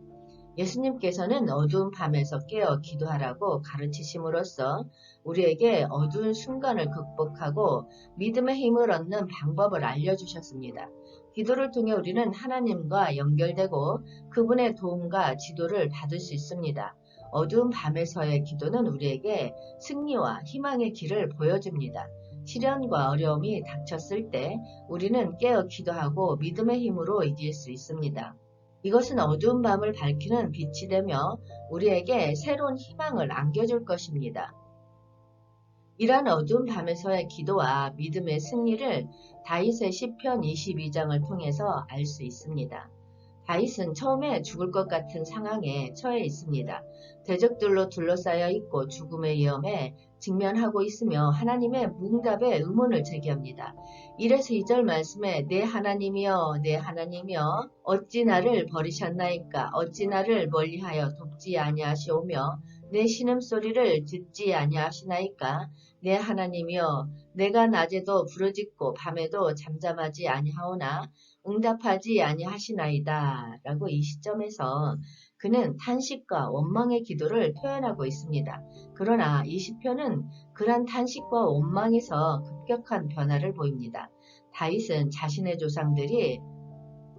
Speaker 1: 예수님께서는 어두운 밤에서 깨어 기도하라고 가르치심으로써 우리에게 어두운 순간을 극복하고 믿음의 힘을 얻는 방법을 알려주셨습니다. 기도를 통해 우리는 하나님과 연결되고 그분의 도움과 지도를 받을 수 있습니다. 어두운 밤에서의 기도는 우리에게 승리와 희망의 길을 보여줍니다. 시련과 어려움이 닥쳤을 때 우리는 깨어 기도하고 믿음의 힘으로 이길 수 있습니다. 이것은 어두운 밤을 밝히는 빛이 되며 우리에게 새로운 희망을 안겨줄 것입니다. 이러한 어두운 밤에서의 기도와 믿음의 승리를 다윗의 시편 22장을 통해서 알 수 있습니다. 다윗은 처음에 죽을 것 같은 상황에 처해 있습니다. 대적들로 둘러싸여 있고 죽음의 위험에 직면하고 있으며 하나님의 응답에 의문을 제기합니다. 1에서 2절 말씀에 내 하나님이여 내 하나님이여 어찌 나를 버리셨나이까 어찌 나를 멀리하여 돕지 아니하시오며 내 신음소리를 듣지 아니하시나이까? 내 하나님이여, 내가 낮에도 부르짖고 밤에도 잠잠하지 아니하오나 응답하지 아니하시나이다. 라고 이 시점에서 그는 탄식과 원망의 기도를 표현하고 있습니다. 그러나 이 시편은 그러한 탄식과 원망에서 급격한 변화를 보입니다. 다윗은 자신의 조상들이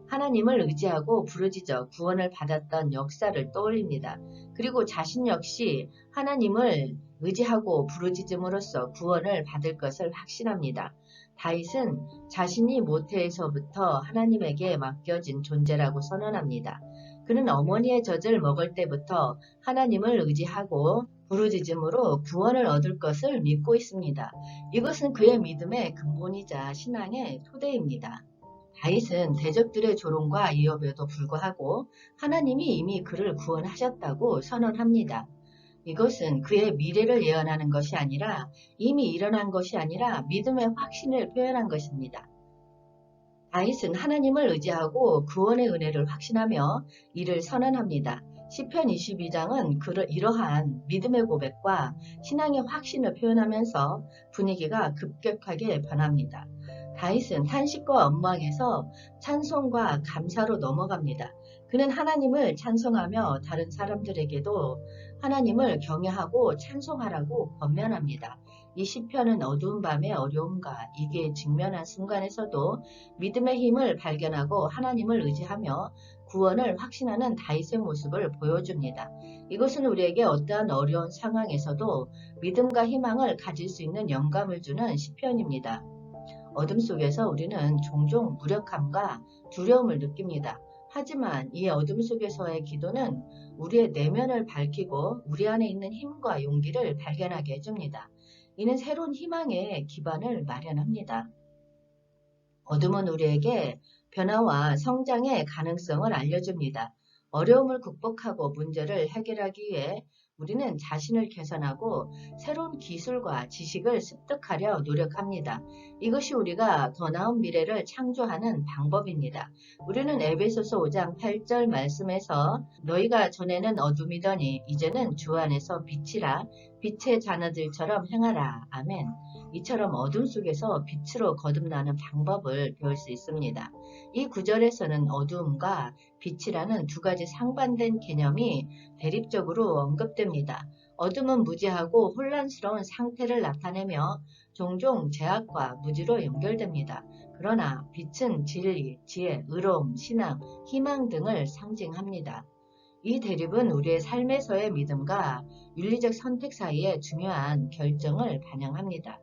Speaker 1: 하나님을 의지하고 부르짖어 구원을 받았던 역사를 떠올립니다. 그리고 자신 역시 하나님을 의지하고 부르짖음으로써 구원을 받을 것을 확신합니다. 다윗은 자신이 모태에서부터 하나님에게 맡겨진 존재라고 선언합니다. 그는 어머니의 젖을 먹을 때부터 하나님을 의지하고 부르짖음으로 구원을 얻을 것을 믿고 있습니다. 이것은 그의 믿음의 근본이자 신앙의 토대입니다. 다윗은 대적들의 조롱과 위협에도 불구하고 하나님이 이미 그를 구원하셨다고 선언합니다. 이것은 그의 미래를 예언하는 것이 아니라 이미 일어난 것이 아니라 믿음의 확신을 표현한 것입니다. 다윗은 하나님을 의지하고 구원의 은혜를 확신하며 이를 선언합니다. 시편 22장은 이러한 믿음의 고백과 신앙의 확신을 표현하면서 분위기가 급격하게 변합니다. 다윗은 탄식과 원망에서 찬송과 감사로 넘어갑니다. 그는 하나님을 찬송하며 다른 사람들에게도 하나님을 경외하고 찬송하라고 권면합니다. 이 시편은 어두운 밤의 어려움과 위기에 직면한 순간에서도 믿음의 힘을 발견하고 하나님을 의지하며 구원을 확신하는 다윗의 모습을 보여줍니다. 이것은 우리에게 어떠한 어려운 상황에서도 믿음과 희망을 가질 수 있는 영감을 주는 시편입니다. 어둠 속에서 우리는 종종 무력함과 두려움을 느낍니다. 하지만 이 어둠 속에서의 기도는 우리의 내면을 밝히고 우리 안에 있는 힘과 용기를 발견하게 해줍니다. 이는 새로운 희망의 기반을 마련합니다. 어둠은 우리에게 변화와 성장의 가능성을 알려줍니다. 어려움을 극복하고 문제를 해결하기 위해 우리는 자신을 개선하고 새로운 기술과 지식을 습득하려 노력합니다. 이것이 우리가 더 나은 미래를 창조하는 방법입니다. 우리는 에베소서 5장 8절 말씀에서 너희가 전에는 어둠이더니 이제는 주 안에서 빛이라 빛의 자녀들처럼 행하라. 아멘. 이처럼 어둠 속에서 빛으로 거듭나는 방법을 배울 수 있습니다. 이 구절에서는 어두움과 빛이라는 두 가지 상반된 개념이 대립적으로 언급됩니다. 어둠은 무지하고 혼란스러운 상태를 나타내며 종종 죄악과 무지로 연결됩니다. 그러나 빛은 진리, 지혜, 의로움, 신앙, 희망 등을 상징합니다. 이 대립은 우리의 삶에서의 믿음과 윤리적 선택 사이의 중요한 결정을 반영합니다.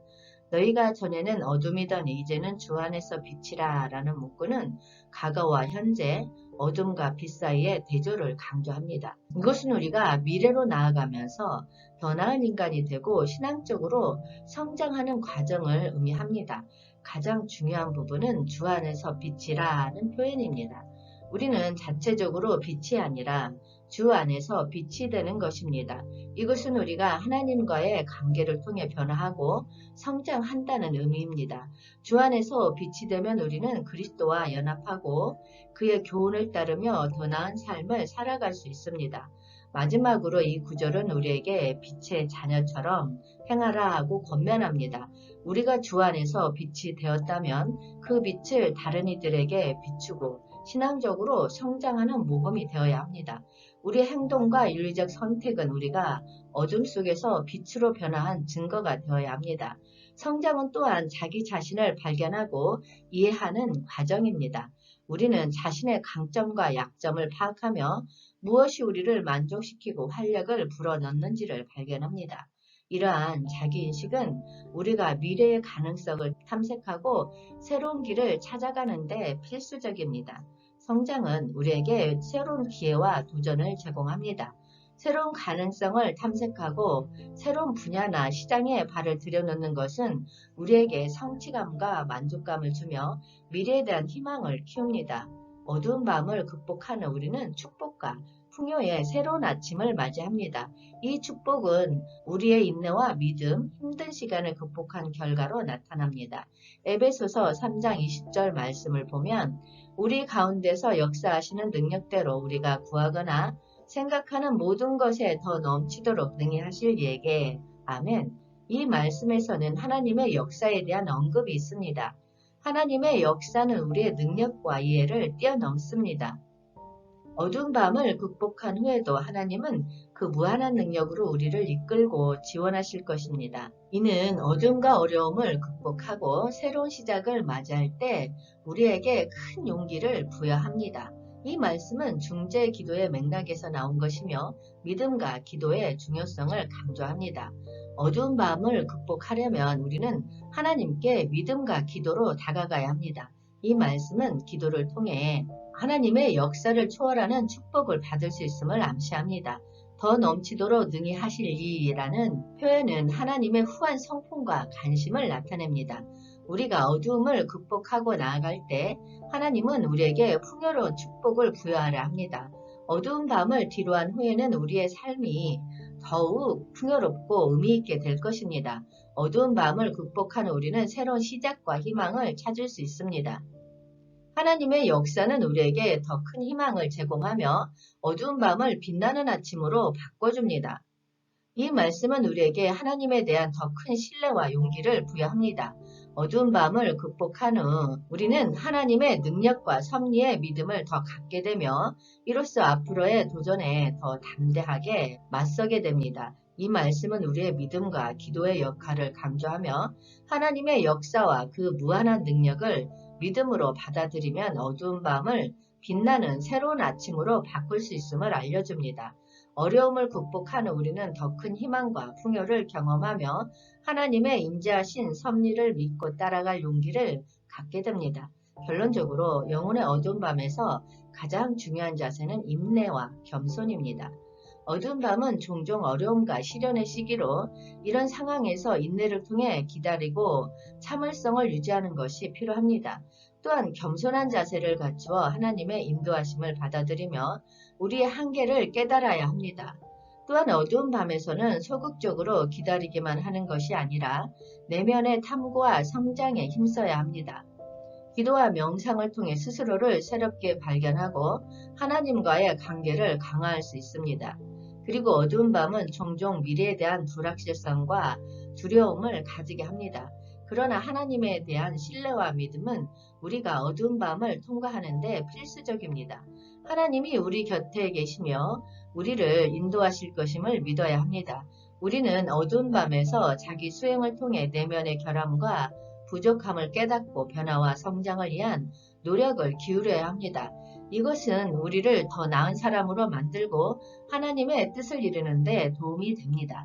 Speaker 1: 너희가 전에는 어둠이더니 이제는 주 안에서 빛이라 라는 문구는 과거와 현재, 어둠과 빛 사이의 대조를 강조합니다. 이것은 우리가 미래로 나아가면서 더 나은 인간이 되고 신앙적으로 성장하는 과정을 의미합니다. 가장 중요한 부분은 주 안에서 빛이라는 표현입니다. 우리는 자체적으로 빛이 아니라 주 안에서 빛이 되는 것입니다. 이것은 우리가 하나님과의 관계를 통해 변화하고 성장한다는 의미입니다. 주 안에서 빛이 되면 우리는 그리스도와 연합하고 그의 교훈을 따르며 더 나은 삶을 살아갈 수 있습니다. 마지막으로 이 구절은 우리에게 빛의 자녀처럼 행하라 하고 권면합니다. 우리가 주 안에서 빛이 되었다면 그 빛을 다른 이들에게 비추고 신앙적으로 성장하는 모범이 되어야 합니다. 우리의 행동과 윤리적 선택은 우리가 어둠 속에서 빛으로 변화한 증거가 되어야 합니다. 성장은 또한 자기 자신을 발견하고 이해하는 과정입니다. 우리는 자신의 강점과 약점을 파악하며 무엇이 우리를 만족시키고 활력을 불어넣는지를 발견합니다. 이러한 자기인식은 우리가 미래의 가능성을 탐색하고 새로운 길을 찾아가는 데 필수적입니다. 성장은 우리에게 새로운 기회와 도전을 제공합니다. 새로운 가능성을 탐색하고 새로운 분야나 시장에 발을 들여놓는 것은 우리에게 성취감과 만족감을 주며 미래에 대한 희망을 키웁니다. 어두운 밤을 극복하는 우리는 축복과 풍요의 새로운 아침을 맞이합니다. 이 축복은 우리의 인내와 믿음, 힘든 시간을 극복한 결과로 나타납니다. 에베소서 3장 20절 말씀을 보면 우리 가운데서 역사하시는 능력대로 우리가 구하거나 생각하는 모든 것에 더 넘치도록 능히 하실 이에게 아멘. 이 말씀에서는 하나님의 역사에 대한 언급이 있습니다. 하나님의 역사는 우리의 능력과 이해를 뛰어넘습니다. 어두운 밤을 극복한 후에도 하나님은 그 무한한 능력으로 우리를 이끌고 지원하실 것입니다. 이는 어둠과 어려움을 극복하고 새로운 시작을 맞이할 때 우리에게 큰 용기를 부여합니다. 이 말씀은 중재 기도의 맥락에서 나온 것이며 믿음과 기도의 중요성을 강조합니다. 어두운 밤을 극복하려면 우리는 하나님께 믿음과 기도로 다가가야 합니다. 이 말씀은 기도를 통해 하나님의 역사를 초월하는 축복을 받을 수 있음을 암시합니다. 더 넘치도록 능히 하실 이라는 표현은 하나님의 후한 성품과 관심을 나타냅니다. 우리가 어두움을 극복하고 나아갈 때 하나님은 우리에게 풍요로운 축복을 부여하려 합니다. 어두운 밤을 뒤로한 후에는 우리의 삶이 더욱 풍요롭고 의미있게 될 것입니다. 어두운 밤을 극복한 우리는 새로운 시작과 희망을 찾을 수 있습니다. 하나님의 역사는 우리에게 더 큰 희망을 제공하며 어두운 밤을 빛나는 아침으로 바꿔줍니다. 이 말씀은 우리에게 하나님에 대한 더 큰 신뢰와 용기를 부여합니다. 어두운 밤을 극복한 후 우리는 하나님의 능력과 섭리의 믿음을 더 갖게 되며 이로써 앞으로의 도전에 더 담대하게 맞서게 됩니다. 이 말씀은 우리의 믿음과 기도의 역할을 강조하며 하나님의 역사와 그 무한한 능력을 믿음으로 받아들이면 어두운 밤을 빛나는 새로운 아침으로 바꿀 수 있음을 알려줍니다. 어려움을 극복하는 우리는 더 큰 희망과 풍요를 경험하며 하나님의 임재하신 섭리를 믿고 따라갈 용기를 갖게 됩니다. 결론적으로 영혼의 어두운 밤에서 가장 중요한 자세는 인내와 겸손입니다. 어두운 밤은 종종 어려움과 시련의 시기로 이런 상황에서 인내를 통해 기다리고 참을성을 유지하는 것이 필요합니다. 또한 겸손한 자세를 갖추어 하나님의 인도하심을 받아들이며 우리의 한계를 깨달아야 합니다. 또한 어두운 밤에서는 소극적으로 기다리기만 하는 것이 아니라 내면의 탐구와 성장에 힘써야 합니다. 기도와 명상을 통해 스스로를 새롭게 발견하고 하나님과의 관계를 강화할 수 있습니다. 그리고 어두운 밤은 종종 미래에 대한 불확실성과 두려움을 가지게 합니다. 그러나 하나님에 대한 신뢰와 믿음은 우리가 어두운 밤을 통과하는 데 필수적입니다. 하나님이 우리 곁에 계시며 우리를 인도하실 것임을 믿어야 합니다. 우리는 어두운 밤에서 자기 수행을 통해 내면의 결함과 부족함을 깨닫고 변화와 성장을 위한 노력을 기울여야 합니다. 이것은 우리를 더 나은 사람으로 만들고 하나님의 뜻을 이루는 데 도움이 됩니다.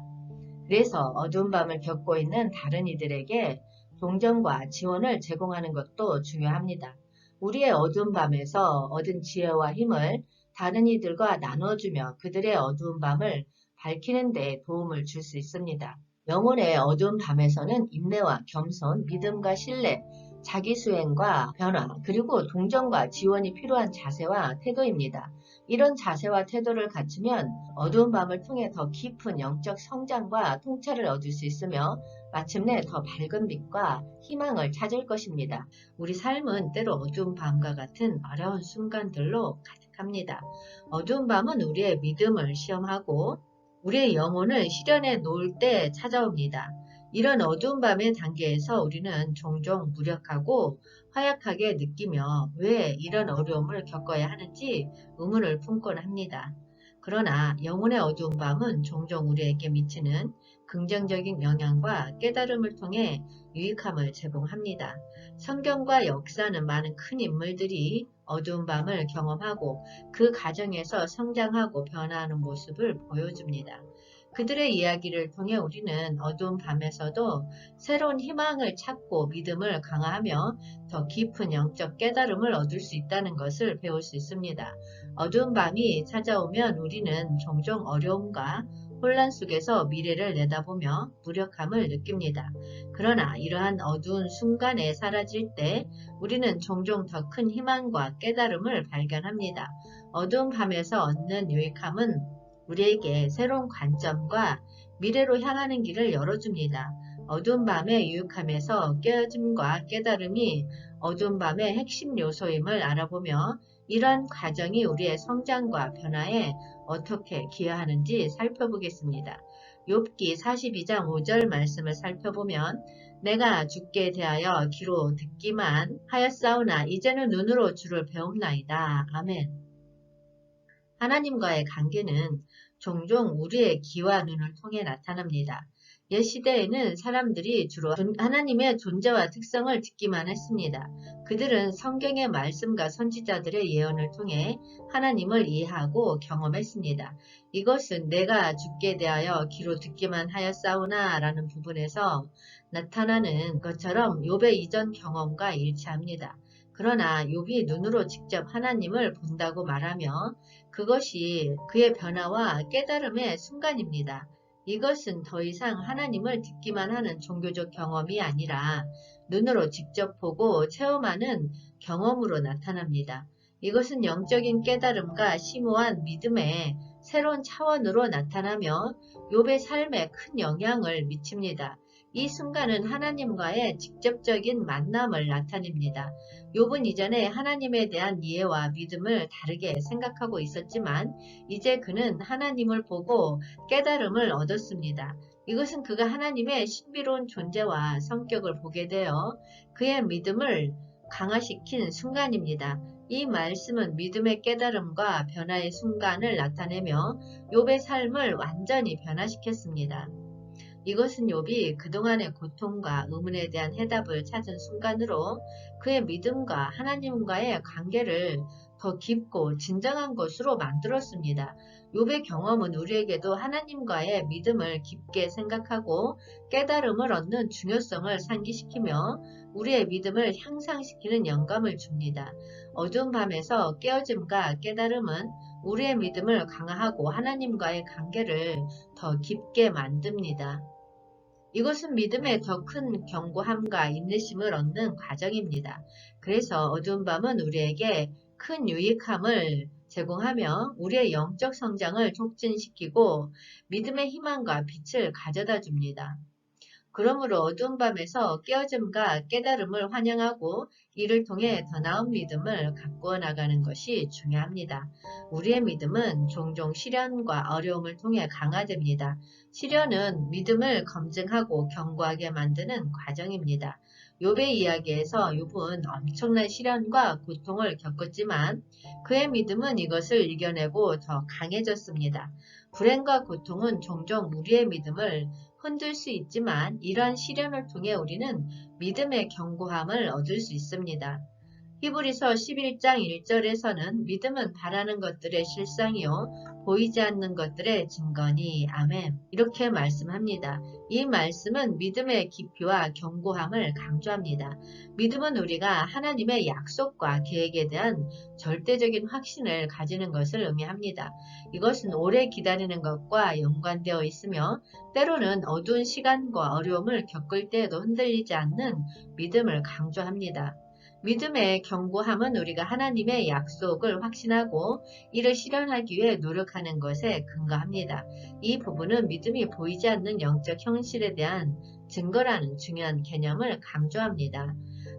Speaker 1: 그래서 어두운 밤을 겪고 있는 다른 이들에게 동정과 지원을 제공하는 것도 중요합니다. 우리의 어두운 밤에서 얻은 지혜와 힘을 다른 이들과 나눠주며 그들의 어두운 밤을 밝히는 데 도움을 줄 수 있습니다. 영혼의 어두운 밤에서는 인내와 겸손, 믿음과 신뢰, 자기 수행과 변화, 그리고 동정과 지원이 필요한 자세와 태도입니다. 이런 자세와 태도를 갖추면 어두운 밤을 통해 더 깊은 영적 성장과 통찰을 얻을 수 있으며 마침내 더 밝은 빛과 희망을 찾을 것입니다. 우리 삶은 때로 어두운 밤과 같은 어려운 순간들로 가득합니다. 어두운 밤은 우리의 믿음을 시험하고 우리의 영혼을 시련에 놓을 때 찾아옵니다. 이런 어두운 밤의 단계에서 우리는 종종 무력하고 허약하게 느끼며 왜 이런 어려움을 겪어야 하는지 의문을 품곤 합니다. 그러나 영혼의 어두운 밤은 종종 우리에게 미치는 긍정적인 영향과 깨달음을 통해 유익함을 제공합니다. 성경과 역사는 많은 큰 인물들이 어두운 밤을 경험하고 그 과정에서 성장하고 변화하는 모습을 보여줍니다. 그들의 이야기를 통해 우리는 어두운 밤에서도 새로운 희망을 찾고 믿음을 강화하며 더 깊은 영적 깨달음을 얻을 수 있다는 것을 배울 수 있습니다. 어두운 밤이 찾아오면 우리는 종종 어려움과 혼란 속에서 미래를 내다보며 무력함을 느낍니다. 그러나 이러한 어두운 순간에 사라질 때 우리는 종종 더 큰 희망과 깨달음을 발견합니다. 어두운 밤에서 얻는 유익함은 우리에게 새로운 관점과 미래로 향하는 길을 열어줍니다. 어두운 밤의 유익함에서 깨어짐과 깨달음이 어두운 밤의 핵심 요소임을 알아보며 이러한 과정이 우리의 성장과 변화에 어떻게 기여하는지 살펴보겠습니다. 욥기 42장 5절 말씀을 살펴보면 내가 주께 대하여 귀로 듣기만 하였사오나 이제는 눈으로 주를 배움나이다. 아멘. 하나님과의 관계는 종종 우리의 귀와 눈을 통해 나타납니다. 옛 시대에는 사람들이 주로 하나님의 존재와 특성을 듣기만 했습니다. 그들은 성경의 말씀과 선지자들의 예언을 통해 하나님을 이해하고 경험했습니다. 이것은 내가 주께 대하여 귀로 듣기만 하였사오나 라는 부분에서 나타나는 것처럼 욥의 이전 경험과 일치합니다. 그러나 욥이 눈으로 직접 하나님을 본다고 말하며 그것이 그의 변화와 깨달음의 순간입니다. 이것은 더 이상 하나님을 듣기만 하는 종교적 경험이 아니라 눈으로 직접 보고 체험하는 경험으로 나타납니다. 이것은 영적인 깨달음과 심오한 믿음의 새로운 차원으로 나타나며 욥의 삶에 큰 영향을 미칩니다. 이 순간은 하나님과의 직접적인 만남을 나타냅니다. 욥은 이전에 하나님에 대한 이해와 믿음을 다르게 생각하고 있었지만 이제 그는 하나님을 보고 깨달음을 얻었습니다. 이것은 그가 하나님의 신비로운 존재와 성격을 보게 되어 그의 믿음을 강화시킨 순간입니다. 이 말씀은 믿음의 깨달음과 변화의 순간을 나타내며 욥의 삶을 완전히 변화시켰습니다. 이것은 욥이 그동안의 고통과 의문에 대한 해답을 찾은 순간으로 그의 믿음과 하나님과의 관계를 더 깊고 진정한 것으로 만들었습니다. 욥의 경험은 우리에게도 하나님과의 믿음을 깊게 생각하고 깨달음을 얻는 중요성을 상기시키며 우리의 믿음을 향상시키는 영감을 줍니다. 어두운 밤에서 깨어짐과 깨달음은 우리의 믿음을 강화하고 하나님과의 관계를 더 깊게 만듭니다. 이것은 믿음의 더 큰 견고함과 인내심을 얻는 과정입니다. 그래서 어두운 밤은 우리에게 큰 유익함을 제공하며 우리의 영적 성장을 촉진시키고 믿음의 희망과 빛을 가져다 줍니다. 그러므로 어두운 밤에서 깨어짐과 깨달음을 환영하고 이를 통해 더 나은 믿음을 가꾸어 나가는 것이 중요합니다. 우리의 믿음은 종종 시련과 어려움을 통해 강화됩니다. 시련은 믿음을 검증하고 견고하게 만드는 과정입니다. 욥의 이야기에서 욥은 엄청난 시련과 고통을 겪었지만 그의 믿음은 이것을 이겨내고 더 강해졌습니다. 불행과 고통은 종종 우리의 믿음을 흔들 수 있지만 이러한 시련을 통해 우리는 믿음의 견고함을 얻을 수 있습니다. 히브리서 11장 1절에서는 믿음은 바라는 것들의 실상이요 보이지 않는 것들의 증거니 아멘 이렇게 말씀합니다. 이 말씀은 믿음의 깊이와 견고함을 강조합니다. 믿음은 우리가 하나님의 약속과 계획에 대한 절대적인 확신을 가지는 것을 의미합니다. 이것은 오래 기다리는 것과 연관되어 있으며 때로는 어두운 시간과 어려움을 겪을 때에도 흔들리지 않는 믿음을 강조합니다. 믿음의 견고함은 우리가 하나님의 약속을 확신하고 이를 실현하기 위해 노력하는 것에 근거합니다. 이 부분은 믿음이 보이지 않는 영적 현실에 대한 증거라는 중요한 개념을 강조합니다.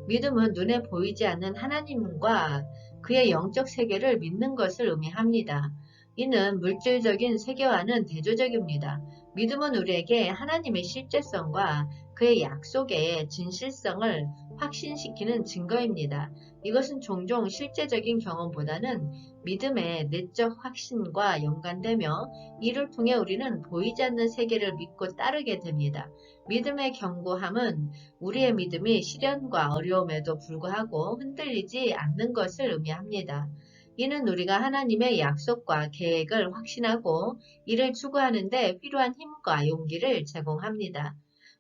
Speaker 1: 믿음은 눈에 보이지 않는 하나님과 그의 영적 세계를 믿는 것을 의미합니다. 이는 물질적인 세계와는 대조적입니다. 믿음은 우리에게 하나님의 실제성과 그의 약속의 진실성을 확신시키는 증거입니다. 이것은 종종 실제적인 경험보다는 믿음의 내적 확신과 연관되며 이를 통해 우리는 보이지 않는 세계를 믿고 따르게 됩니다. 믿음의 견고함은 우리의 믿음이 시련과 어려움에도 불구하고 흔들리지 않는 것을 의미합니다. 이는 우리가 하나님의 약속과 계획을 확신하고 이를 추구하는 데 필요한 힘과 용기를 제공합니다.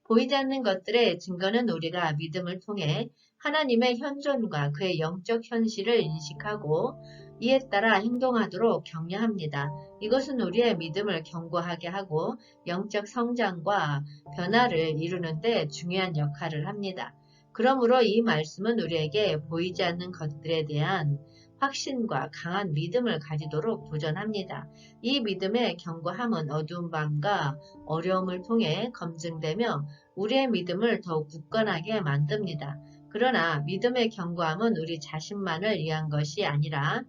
Speaker 1: 보이지 않는 것들의 증거는 우리가 믿음을 통해 하나님의 현존과 그의 영적 현실을 인식하고 이에 따라 행동하도록 격려합니다. 이것은 우리의 믿음을 견고하게 하고 영적 성장과 변화를 이루는 데 중요한 역할을 합니다. 그러므로 이 말씀은 우리에게 보이지 않는 것들에 대한 확신과 강한 믿음을 가지도록 도전합니다. 이 믿음의 견고함은 어두운 밤과 어려움을 통해 검증되며 우리의 믿음을 더욱 굳건하게 만듭니다. 그러나 믿음의 견고함은 우리 자신만을 위한 것이 아니라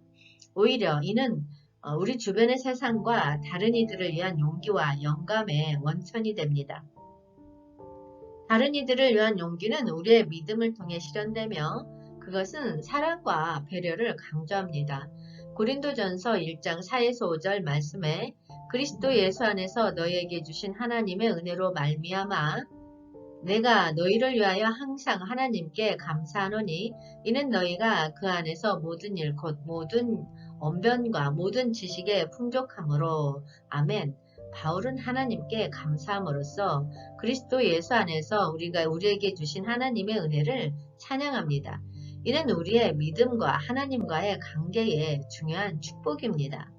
Speaker 1: 오히려 이는 우리 주변의 세상과 다른 이들을 위한 용기와 영감의 원천이 됩니다. 다른 이들을 위한 용기는 우리의 믿음을 통해 실현되며 그것은 사랑과 배려를 강조합니다. 고린도전서 1장 4에서 5절 말씀에 그리스도 예수 안에서 너희에게 주신 하나님의 은혜로 말미암아 내가 너희를 위하여 항상 하나님께 감사하노니 이는 너희가 그 안에서 모든 일 곧 모든 언변과 모든 지식에 풍족함으로 아멘. 바울은 하나님께 감사함으로써 그리스도 예수 안에서 우리에게 주신 하나님의 은혜를 찬양합니다. 이는 우리의 믿음과 하나님과의 관계의 중요한 축복입니다.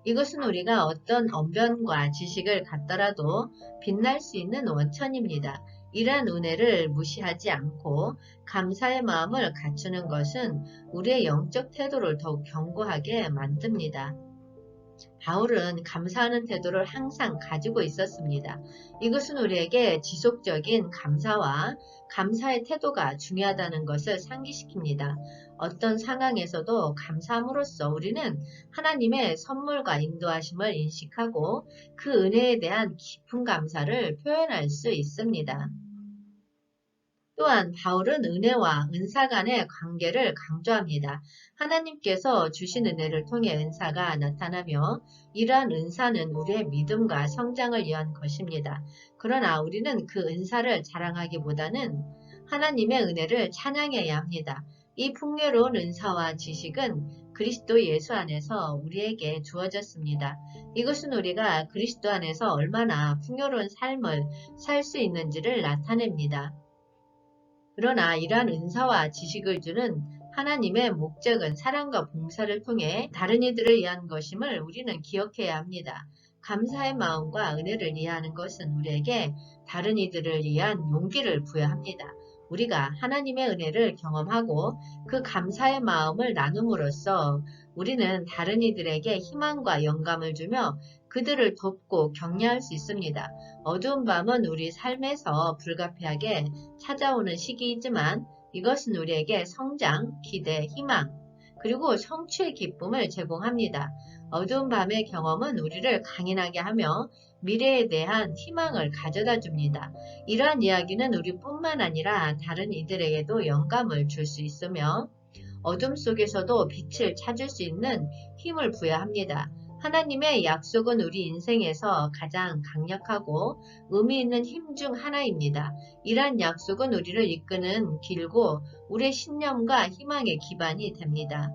Speaker 1: 이것은 우리가 어떤 언변과 지식을 갖더라도 빛날 수 있는 원천입니다. 이러한 은혜를 무시하지 않고 감사의 마음을 갖추는 것은 우리의 영적 태도를 더욱 견고하게 만듭니다. 바울은 감사하는 태도를 항상 가지고 있었습니다. 이것은 우리에게 지속적인 감사와 감사의 태도가 중요하다는 것을 상기시킵니다. 어떤 상황에서도 감사함으로써 우리는 하나님의 선물과 인도하심을 인식하고 그 은혜에 대한 깊은 감사를 표현할 수 있습니다. 또한 바울은 은혜와 은사 간의 관계를 강조합니다. 하나님께서 주신 은혜를 통해 은사가 나타나며 이러한 은사는 우리의 믿음과 성장을 위한 것입니다. 그러나 우리는 그 은사를 자랑하기보다는 하나님의 은혜를 찬양해야 합니다. 이 풍요로운 은사와 지식은 그리스도 예수 안에서 우리에게 주어졌습니다. 이것은 우리가 그리스도 안에서 얼마나 풍요로운 삶을 살 수 있는지를 나타냅니다. 그러나 이러한 은사와 지식을 주는 하나님의 목적은 사랑과 봉사를 통해 다른 이들을 위한 것임을 우리는 기억해야 합니다. 감사의 마음과 은혜를 이해하는 것은 우리에게 다른 이들을 위한 용기를 부여합니다. 우리가 하나님의 은혜를 경험하고 그 감사의 마음을 나눔으로써 우리는 다른 이들에게 희망과 영감을 주며 그들을 돕고 격려할 수 있습니다. 어두운 밤은 우리 삶에서 불가피하게 찾아오는 시기이지만 이것은 우리에게 성장, 기대, 희망, 그리고 성취의 기쁨을 제공합니다. 어두운 밤의 경험은 우리를 강인하게 하며 미래에 대한 희망을 가져다 줍니다. 이러한 이야기는 우리뿐만 아니라 다른 이들에게도 영감을 줄 수 있으며 어둠 속에서도 빛을 찾을 수 있는 힘을 부여합니다. 하나님의 약속은 우리 인생에서 가장 강력하고 의미 있는 힘 중 하나입니다. 이러한 약속은 우리를 이끄는 길고 우리의 신념과 희망의 기반이 됩니다.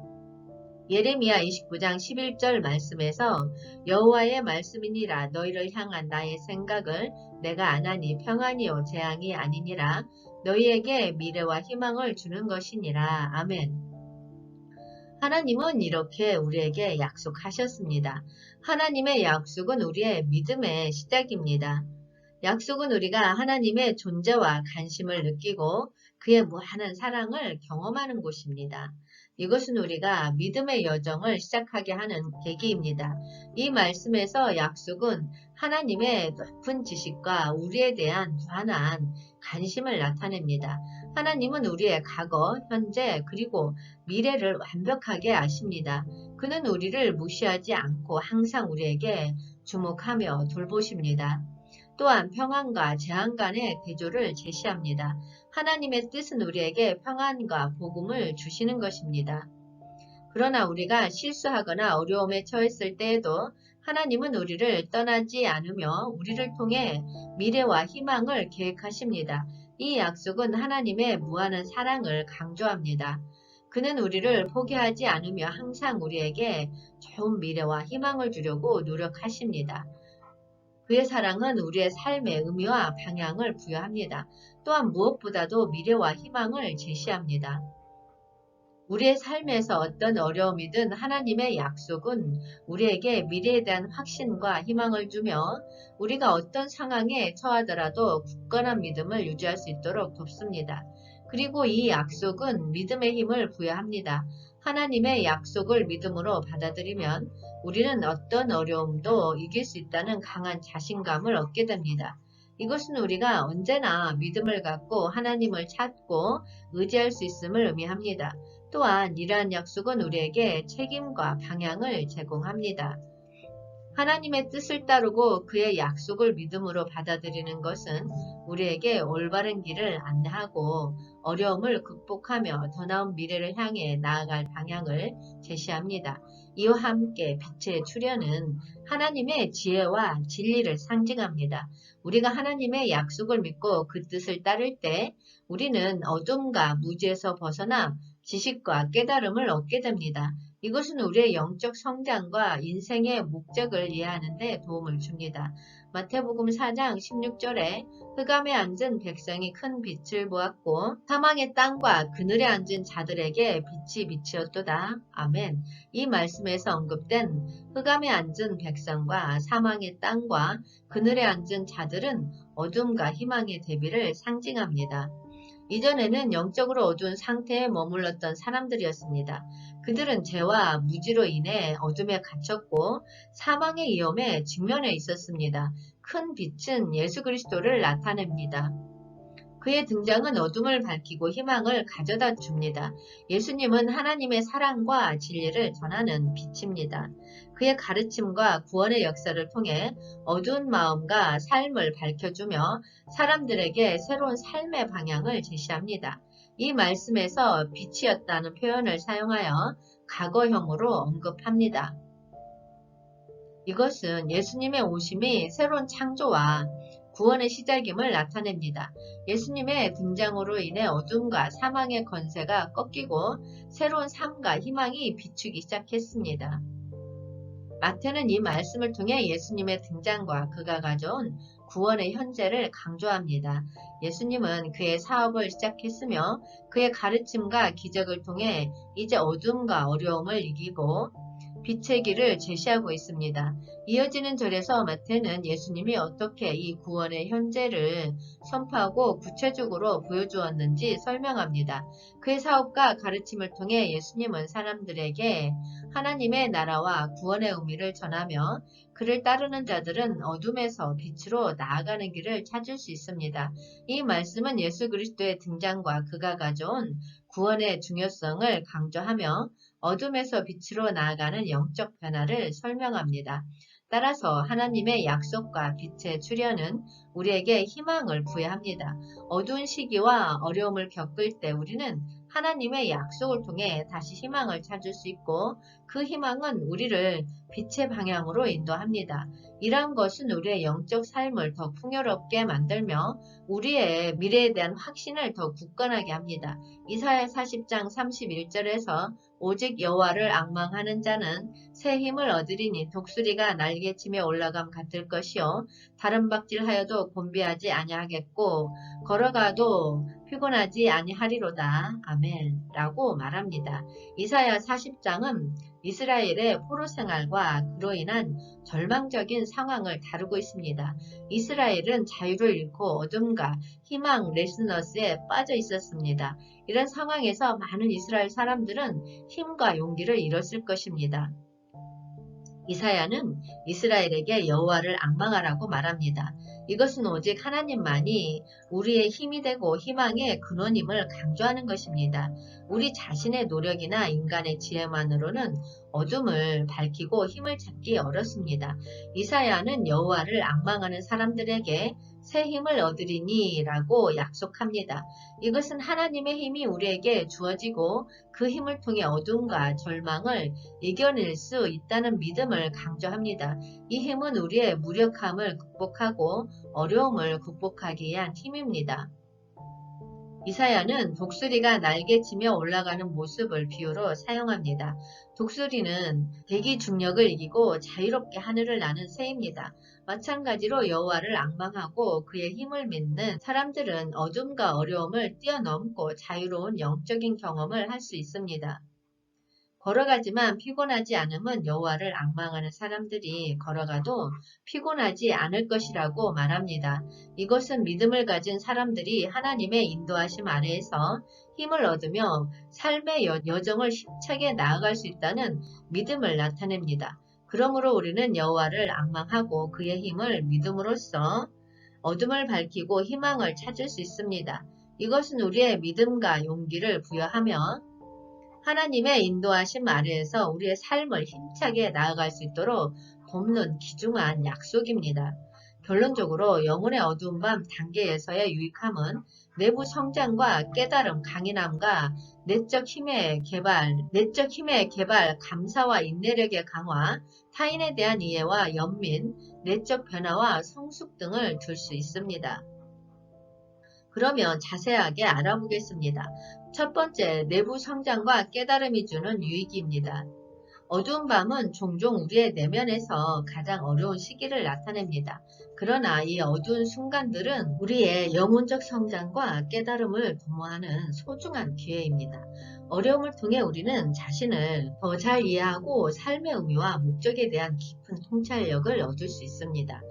Speaker 1: 예레미야 29장 11절 말씀에서 여호와의 말씀이니라 너희를 향한 나의 생각을 내가 아나니 평안이요 재앙이 아니니라 너희에게 미래와 희망을 주는 것이니라. 아멘. 하나님은 이렇게 우리에게 약속하셨습니다. 하나님의 약속은 우리의 믿음의 시작입니다. 약속은 우리가 하나님의 존재와 관심을 느끼고 그의 무한한 사랑을 경험하는 곳입니다. 이것은 우리가 믿음의 여정을 시작하게 하는 계기입니다. 이 말씀에서 약속은 하나님의 높은 지식과 우리에 대한 무한한 관심을 나타냅니다. 하나님은 우리의 과거, 현재, 그리고 미래를 완벽하게 아십니다. 그는 우리를 무시하지 않고 항상 우리에게 주목하며 돌보십니다. 또한 평안과 재앙 간의 대조를 제시합니다. 하나님의 뜻은 우리에게 평안과 복음을 주시는 것입니다. 그러나 우리가 실수하거나 어려움에 처했을 때에도 하나님은 우리를 떠나지 않으며 우리를 통해 미래와 희망을 계획하십니다. 이 약속은 하나님의 무한한 사랑을 강조합니다. 그는 우리를 포기하지 않으며 항상 우리에게 좋은 미래와 희망을 주려고 노력하십니다. 그의 사랑은 우리의 삶의 의미와 방향을 부여합니다. 또한 무엇보다도 미래와 희망을 제시합니다. 우리의 삶에서 어떤 어려움이든 하나님의 약속은 우리에게 미래에 대한 확신과 희망을 주며 우리가 어떤 상황에 처하더라도 굳건한 믿음을 유지할 수 있도록 돕습니다. 그리고 이 약속은 믿음의 힘을 부여합니다. 하나님의 약속을 믿음으로 받아들이면 우리는 어떤 어려움도 이길 수 있다는 강한 자신감을 얻게 됩니다. 이것은 우리가 언제나 믿음을 갖고 하나님을 찾고 의지할 수 있음을 의미합니다. 또한 이러한 약속은 우리에게 책임과 방향을 제공합니다. 하나님의 뜻을 따르고 그의 약속을 믿음으로 받아들이는 것은 우리에게 올바른 길을 안내하고 어려움을 극복하며 더 나은 미래를 향해 나아갈 방향을 제시합니다. 이와 함께 빛의 출현은 하나님의 지혜와 진리를 상징합니다. 우리가 하나님의 약속을 믿고 그 뜻을 따를 때 우리는 어둠과 무지에서 벗어나 지식과 깨달음을 얻게 됩니다. 이것은 우리의 영적 성장과 인생의 목적을 이해하는 데 도움을 줍니다. 마태복음 4장 16절에 흑암에 앉은 백성이 큰 빛을 보았고 사망의 땅과 그늘에 앉은 자들에게 빛이 비치었도다. 아멘. 이 말씀에서 언급된 흑암에 앉은 백성과 사망의 땅과 그늘에 앉은 자들은 어둠과 희망의 대비를 상징합니다. 이전에는 영적으로 어두운 상태에 머물렀던 사람들이었습니다. 그들은 죄와 무지로 인해 어둠에 갇혔고 사망의 위험에 직면해 있었습니다. 큰 빛은 예수 그리스도를 나타냅니다. 그의 등장은 어둠을 밝히고 희망을 가져다 줍니다. 예수님은 하나님의 사랑과 진리를 전하는 빛입니다. 그의 가르침과 구원의 역사를 통해 어두운 마음과 삶을 밝혀주며 사람들에게 새로운 삶의 방향을 제시합니다. 이 말씀에서 빛이었다는 표현을 사용하여 과거형으로 언급합니다. 이것은 예수님의 오심이 새로운 창조와 구원의 시작임을 나타냅니다. 예수님의 등장으로 인해 어둠과 사망의 권세가 꺾이고 새로운 삶과 희망이 비추기 시작했습니다. 마태는 이 말씀을 통해 예수님의 등장과 그가 가져온 구원의 현재를 강조합니다. 예수님은 그의 사업을 시작했으며 그의 가르침과 기적을 통해 이제 어둠과 어려움을 이기고 빛의 길을 제시하고 있습니다. 이어지는 절에서 마태는 예수님이 어떻게 이 구원의 현재를 선포하고 구체적으로 보여주었는지 설명합니다. 그의 사업과 가르침을 통해 예수님은 사람들에게 하나님의 나라와 구원의 의미를 전하며 그를 따르는 자들은 어둠에서 빛으로 나아가는 길을 찾을 수 있습니다. 이 말씀은 예수 그리스도의 등장과 그가 가져온 구원의 중요성을 강조하며 어둠에서 빛으로 나아가는 영적 변화를 설명합니다. 따라서 하나님의 약속과 빛의 출현은 우리에게 희망을 부여합니다. 어두운 시기와 어려움을 겪을 때 우리는 하나님의 약속을 통해 다시 희망을 찾을 수 있고 그 희망은 우리를 빛의 방향으로 인도합니다. 이러한 것은 우리의 영적 삶을 더 풍요롭게 만들며 우리의 미래에 대한 확신을 더 굳건하게 합니다. 이사야 40장 31절에서 오직 여호와를 앙망하는 자는 새 힘을 얻으리니 독수리가 날개치며 올라감 같을 것이요 다른 박질하여도 곤비하지 아니하겠고 걸어가도 피곤하지 아니하리로다. 아멘 라고 말합니다. 이사야 40장은 이스라엘의 포로 생활과 그로 인한 절망적인 상황을 다루고 있습니다. 이스라엘은 자유를 잃고 어둠과 희망 레스너스에 빠져 있었습니다. 이런 상황에서 많은 이스라엘 사람들은 힘과 용기를 잃었을 것입니다. 이사야는 이스라엘에게 여호와를 앙망하라고 말합니다. 이것은 오직 하나님만이 우리의 힘이 되고 희망의 근원임을 강조하는 것입니다. 우리 자신의 노력이나 인간의 지혜만으로는 어둠을 밝히고 힘을 찾기 어렵습니다. 이사야는 여호와를 앙망하는 사람들에게 새 힘을 얻으리니 라고 약속합니다. 이것은 하나님의 힘이 우리에게 주어지고 그 힘을 통해 어둠과 절망을 이겨낼 수 있다는 믿음을 강조합니다. 이 힘은 우리의 무력함을 극복하고 어려움을 극복하기 위한 힘입니다. 이사야는 독수리가 날개치며 올라가는 모습을 비유로 사용합니다. 독수리는 대기 중력을 이기고 자유롭게 하늘을 나는 새입니다. 마찬가지로 여호와를 앙망하고 그의 힘을 믿는 사람들은 어둠과 어려움을 뛰어넘고 자유로운 영적인 경험을 할 수 있습니다. 걸어가지만 피곤하지 않음은 여호와를 앙망하는 사람들이 걸어가도 피곤하지 않을 것이라고 말합니다. 이것은 믿음을 가진 사람들이 하나님의 인도하심 아래에서 힘을 얻으며 삶의 여정을 힘차게 나아갈 수 있다는 믿음을 나타냅니다. 그러므로 우리는 여호와를 앙망하고 그의 힘을 믿음으로써 어둠을 밝히고 희망을 찾을 수 있습니다. 이것은 우리의 믿음과 용기를 부여하며 하나님의 인도하심 아래에서 우리의 삶을 힘차게 나아갈 수 있도록 돕는 귀중한 약속입니다. 결론적으로 영혼의 어두운 밤 단계에서의 유익함은 내부 성장과 깨달음, 강인함과 내적 힘의 개발, 감사와 인내력의 강화, 타인에 대한 이해와 연민, 내적 변화와 성숙 등을 줄 수 있습니다. 그러면 자세하게 알아보겠습니다. 첫 번째, 내부 성장과 깨달음이 주는 유익입니다. 어두운 밤은 종종 우리의 내면에서 가장 어려운 시기를 나타냅니다. 그러나 이 어두운 순간들은 우리의 영혼적 성장과 깨달음을 도모하는 소중한 기회입니다. 어려움을 통해 우리는 자신을 더 잘 이해하고 삶의 의미와 목적에 대한 깊은 통찰력을 얻을 수 있습니다.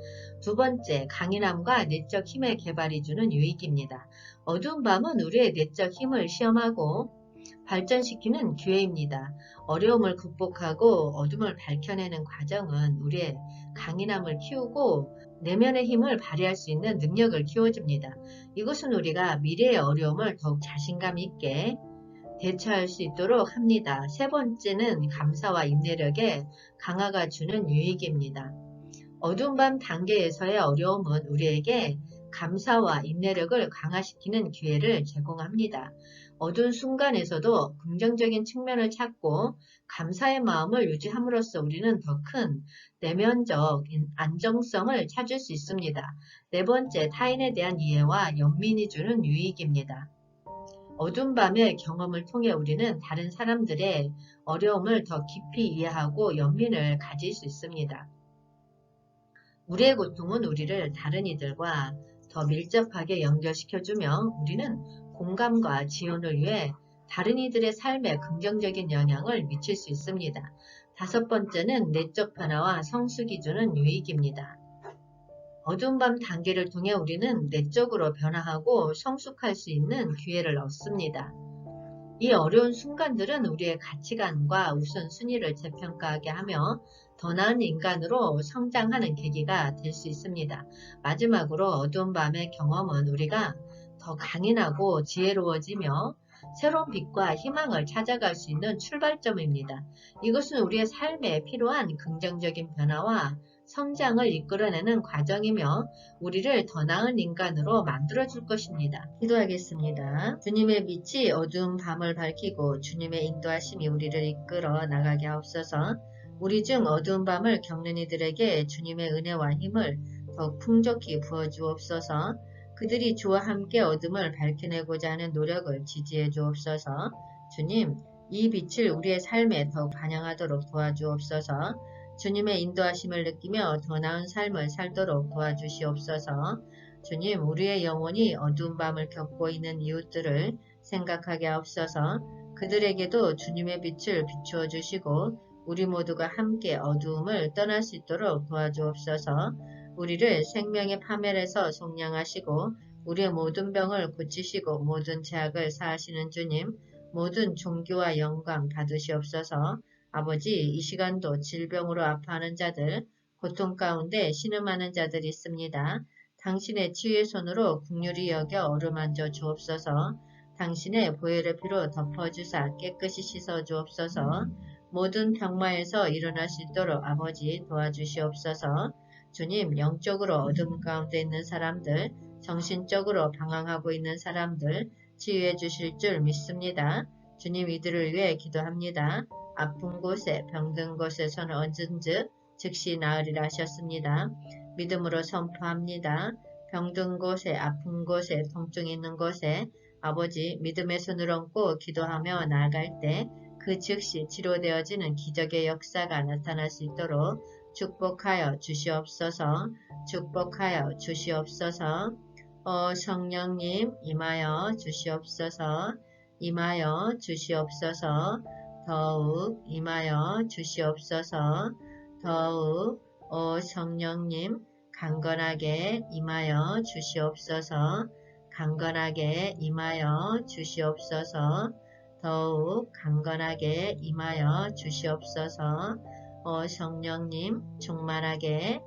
Speaker 1: 두 번째, 강인함과 내적 힘의 개발이 주는 유익입니다. 어두운 밤은 우리의 내적 힘을 시험하고 발전시키는 기회입니다. 어려움을 극복하고 어둠을 밝혀내는 과정은 우리의 강인함을 키우고 내면의 힘을 발휘할 수 있는 능력을 키워줍니다. 이것은 우리가 미래의 어려움을 더욱 자신감 있게 대처할 수 있도록 합니다. 세 번째는 감사와 인내력의 강화가 주는 유익입니다. 어두운 밤 단계에서의 어려움은 우리에게 감사와 인내력을 강화시키는 기회를 제공합니다. 어두운 순간에서도 긍정적인 측면을 찾고 감사의 마음을 유지함으로써 우리는 더 큰 내면적 안정성을 찾을 수 있습니다. 네 번째, 타인에 대한 이해와 연민이 주는 유익입니다. 어두운 밤의 경험을 통해 우리는 다른 사람들의 어려움을 더 깊이 이해하고 연민을 가질 수 있습니다. 우리의 고통은 우리를 다른 이들과 더 밀접하게 연결시켜주며 우리는 공감과 지원을 위해 다른 이들의 삶에 긍정적인 영향을 미칠 수 있습니다. 다섯 번째는 내적 변화와 성숙이 주는 유익입니다. 어두운 밤 단계를 통해 우리는 내적으로 변화하고 성숙할 수 있는 기회를 얻습니다. 이 어려운 순간들은 우리의 가치관과 우선순위를 재평가하게 하며 더 나은 인간으로 성장하는 계기가 될 수 있습니다. 마지막으로 어두운 밤의 경험은 우리가 더 강인하고 지혜로워지며 새로운 빛과 희망을 찾아갈 수 있는 출발점입니다. 이것은 우리의 삶에 필요한 긍정적인 변화와 성장을 이끌어내는 과정이며 우리를 더 나은 인간으로 만들어줄 것입니다. 기도하겠습니다. 주님의 빛이 어두운 밤을 밝히고 주님의 인도하심이 우리를 이끌어 나가게 하옵소서. 우리 중 어두운 밤을 겪는 이들에게 주님의 은혜와 힘을 더욱 풍족히 부어주옵소서. 그들이 주와 함께 어둠을 밝혀내고자 하는 노력을 지지해 주옵소서. 주님, 이 빛을 우리의 삶에 더욱 반영하도록 도와주옵소서. 주님의 인도하심을 느끼며 더 나은 삶을 살도록 도와주시옵소서. 주님, 우리의 영혼이 어두운 밤을 겪고 있는 이웃들을 생각하게 하옵소서. 그들에게도 주님의 빛을 비추어 주시고 우리 모두가 함께 어두움을 떠날 수 있도록 도와주옵소서. 우리를 생명의 파멸에서 속량하시고 우리의 모든 병을 고치시고 모든 죄악을 사하시는 주님, 모든 존귀와 영광 받으시옵소서. 아버지, 이 시간도 질병으로 아파하는 자들, 고통 가운데 신음하는 자들이 있습니다. 당신의 치유의 손으로 긍휼히 여겨 어루만져 주옵소서. 당신의 보혈의 피로 덮어주사 깨끗이 씻어 주옵소서. 모든 병마에서 일어날 수 있도록 아버지 도와주시옵소서. 주님, 영적으로 어둠 가운데 있는 사람들, 정신적으로 방황하고 있는 사람들 치유해 주실 줄 믿습니다. 주님, 이들을 위해 기도합니다. 아픈 곳에 병든 곳에서는 언제든지 즉시 나으리라 하셨습니다. 믿음으로 선포합니다. 병든 곳에 아픈 곳에 통증이 있는 곳에 아버지 믿음의 손을 얹고 기도하며 나아갈 때 그 즉시 치료되어지는 기적의 역사가 나타날 수 있도록 축복하여 주시옵소서. 축복하여 주시옵소서. 성령님 임하여 주시옵소서. 임하여 주시옵소서. 더욱 임하여 주시옵소서. 더욱 성령님 강건하게 임하여 주시옵소서. 강건하게 임하여 주시옵소서. 더욱 강건하게 임하여 주시옵소서. 성령님 충만하게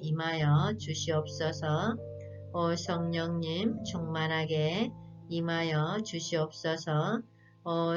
Speaker 1: 임하여 주시옵소서. 성령님 충만하게 임하여 주시옵소서.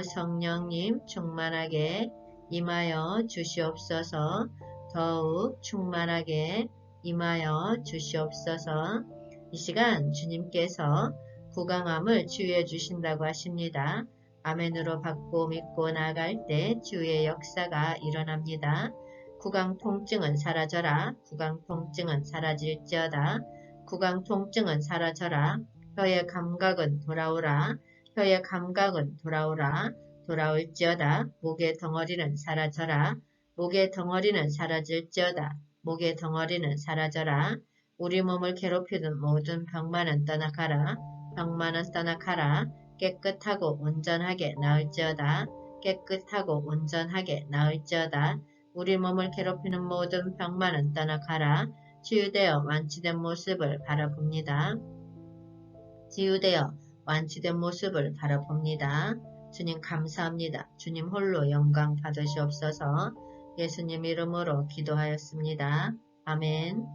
Speaker 1: 성령님 충만하게 임하여 주시옵소서. 더욱 충만하게 임하여 주시옵소서. 이 시간 주님께서 구강암을 치유해 주신다고 하십니다. 아멘으로 받고 믿고 나아갈 때 치유의 역사가 일어납니다. 구강 통증은 사라져라. 구강 통증은 사라질지어다. 구강 통증은 사라져라. 혀의 감각은 돌아오라. 혀의 감각은 돌아오라. 돌아올지어다. 목의 덩어리는 사라져라. 목의 덩어리는 사라질지어다. 목의 덩어리는 사라져라. 우리 몸을 괴롭히던 모든 병만은 떠나가라. 병만은 떠나가라. 깨끗하고 온전하게 나을지어다. 깨끗하고 온전하게 나을지어다. 우리 몸을 괴롭히는 모든 병만은 떠나가라. 치유되어 완치된 모습을 바라봅니다. 치유되어 완치된 모습을 바라봅니다. 주님 감사합니다. 주님 홀로 영광 받으시옵소서. 예수님 이름으로 기도하였습니다. 아멘.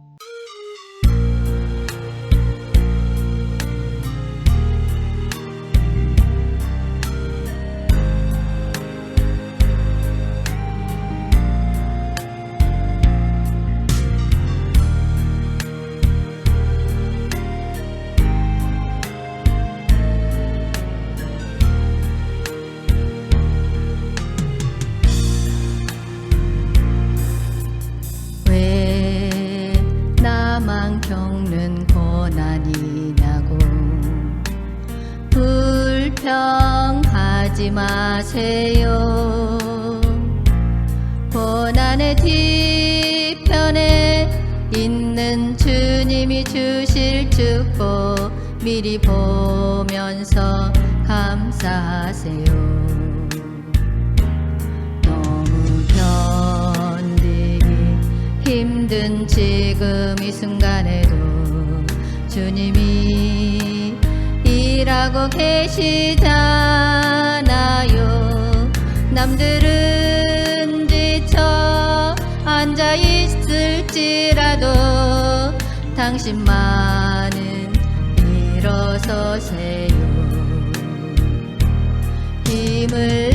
Speaker 2: 나만 겪는 고난이냐고 불평하지 마세요. 고난의 뒤편에 있는 주님이 주실 축복 미리 보면서 감사하세요. 너무 견디기 힘든 지금 이 순간에도 주님이 일하고 계시잖아요. 남들은 지쳐 앉아 있을지라도 당신만은 일어서세요. 힘을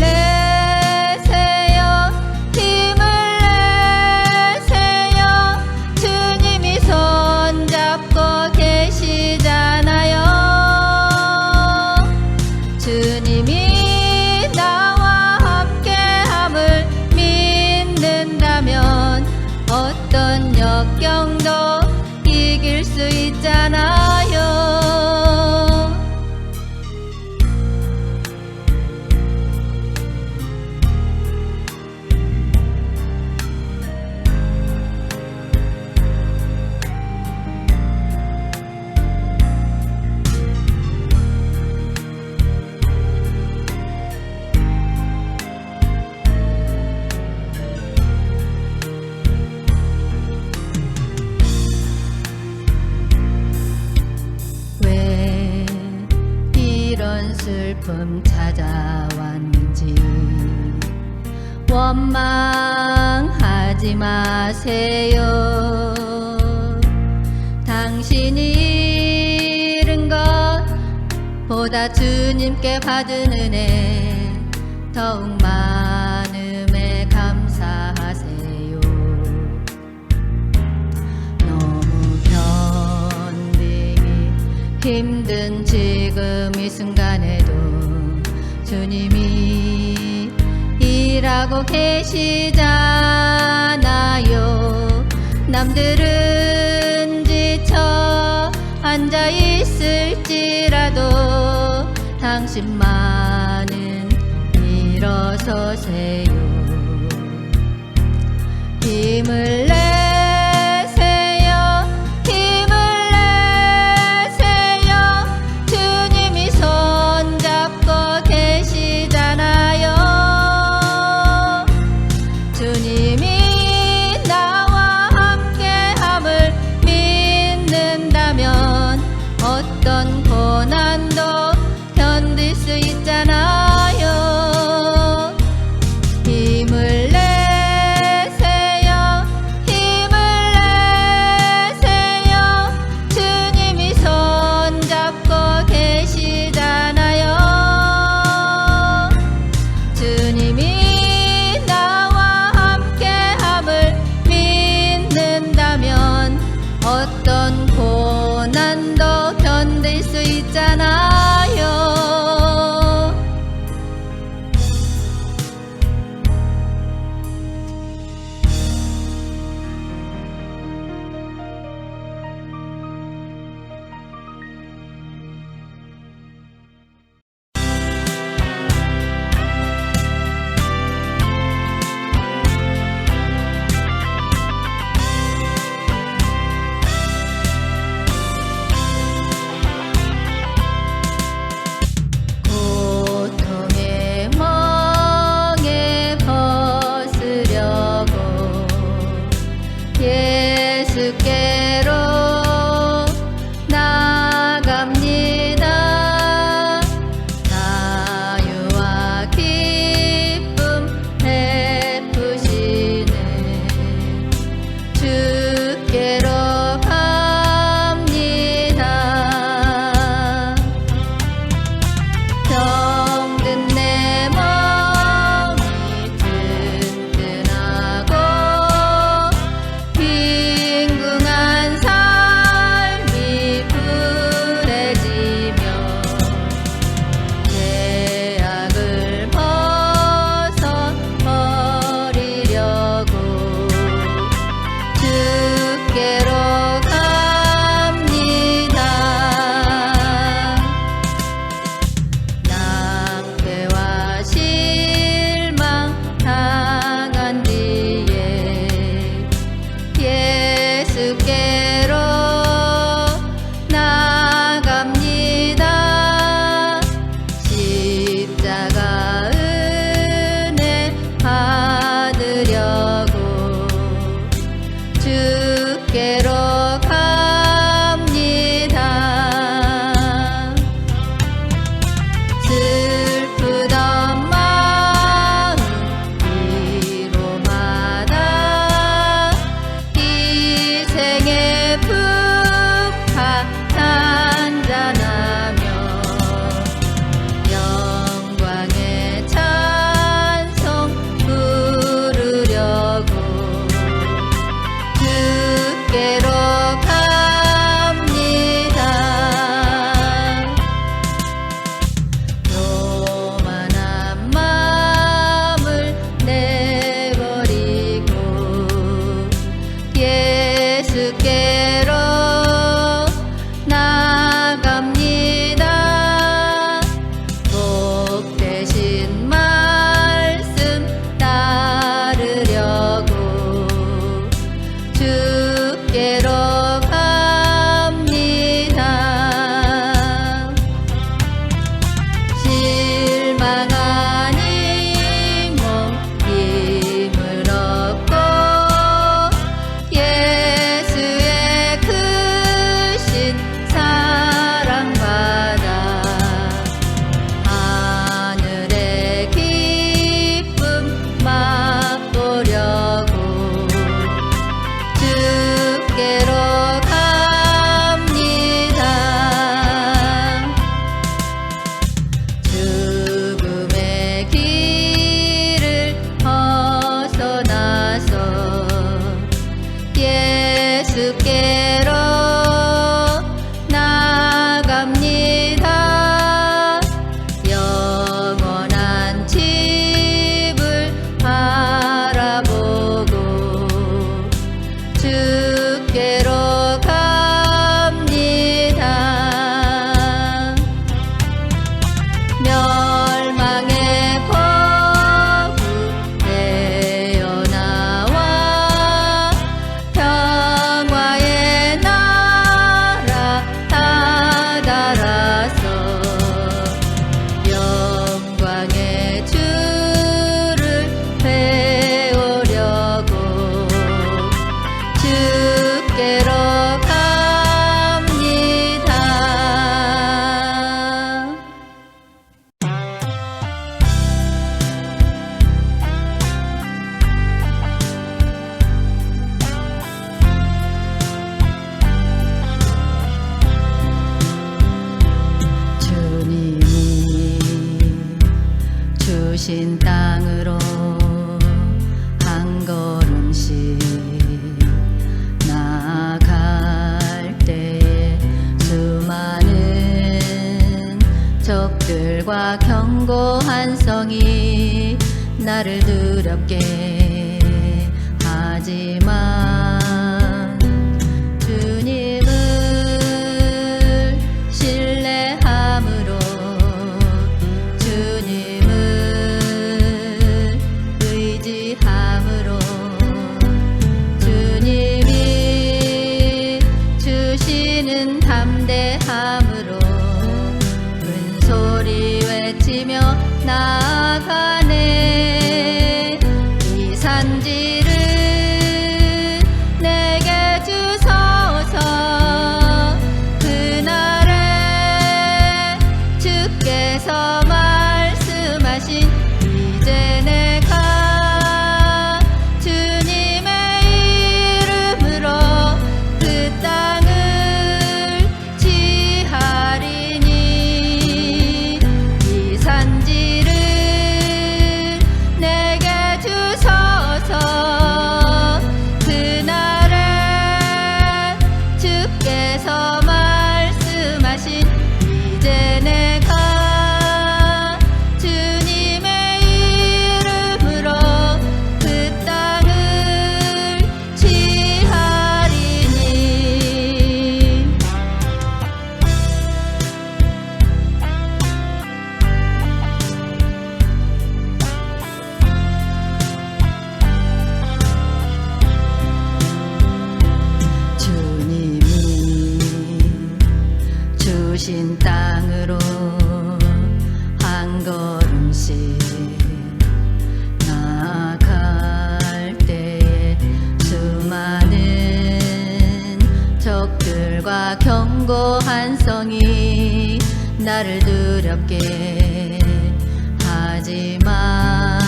Speaker 2: 주님이 나와 함께함을 믿는다면 어떤 역경도 이길 수 있잖아요. 슬픔 찾아왔는지 원망하지 마세요. 당신이 잃은 것보다 주님께 받은 은혜 더욱 많음에 감사하세요. 너무 견디기 힘든 지금 이 순간에도 주님이 일하고 계시잖아요. 남들은 지쳐 앉아 있을지라도 당신만은 일어서세요. 힘을 주님이 나와 함께함을 믿는다면 어떤 고난도 견딜 수 있잖아요. 힘을 내세요. 주신 땅으로 한 걸음씩 나아갈 때에 수많은 적들과 견고한 성이 나를 두렵게 하지만 주님을 신뢰함으로 주님을 의지함으로 주님이 주시는 담대함으로 큰 소리 외치며 나아가네. 이 산지를 내게 주소서. 그날에 주께서 말씀하신 이제 내가 주님의 이름으로 그 땅을 취하리니 이 산지를 내게 주소서. 그날에 주께서 말씀하신 이제 내가 주님의 이름으로 그 땅을 취하리니. 주님이 주신 땅으로 한 걸음씩 나아갈 때에 수많은 적들과 견고한 성이 나를 두렵게 하지만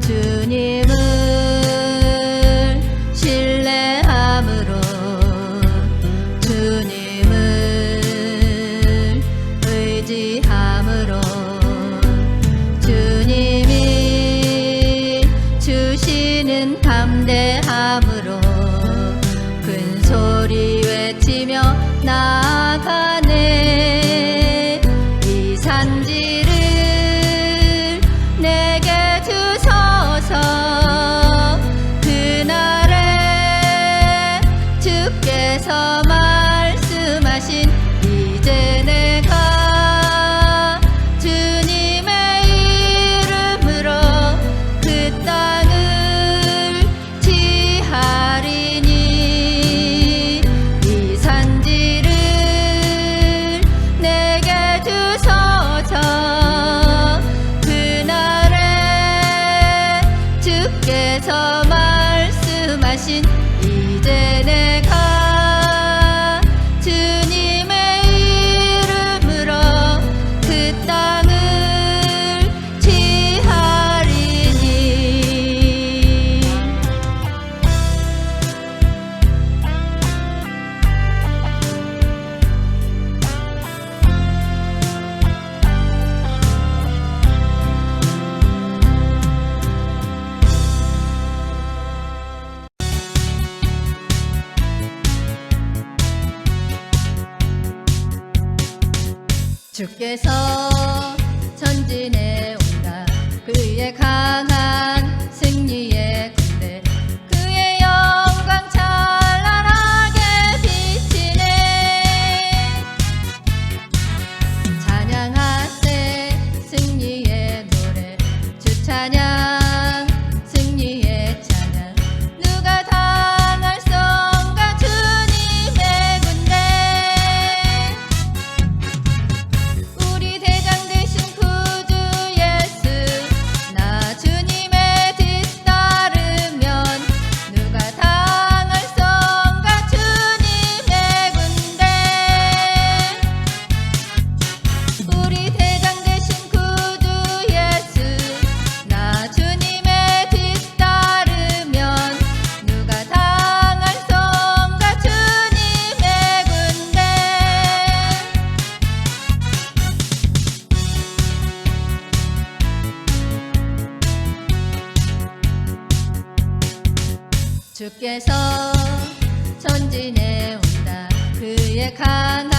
Speaker 2: 주님을 신뢰함으로 주님을 의지함으로 주님이 주시는 담대함으로 큰 소리 외치며 나아가네. 이 산지를 내게 주소서. 그날에 주께서 말씀하신 이제 내가 주님의 이름으로 그 땅을 취하리니 이 산지를 내게 주소서. 그날에 주께서 말씀하신 이제 내가 주님의 이름으로 그 땅을 취하리니. 주께서 전진해 온다. 그의 강한 승리의 군대 그의 영광 찬란하게 비치네. 찬양하세 승리의 노래 주 찬양 승리의 찬양. 누가 당할 성과 주님의 군대. 우리 대장 되신 구주 예수 나 주님의 뒤따르면 누가 당할 성과 주님의 군대. 우리 대장 되신 구주 예수 나 주께서 전진해 온다. 그의 강한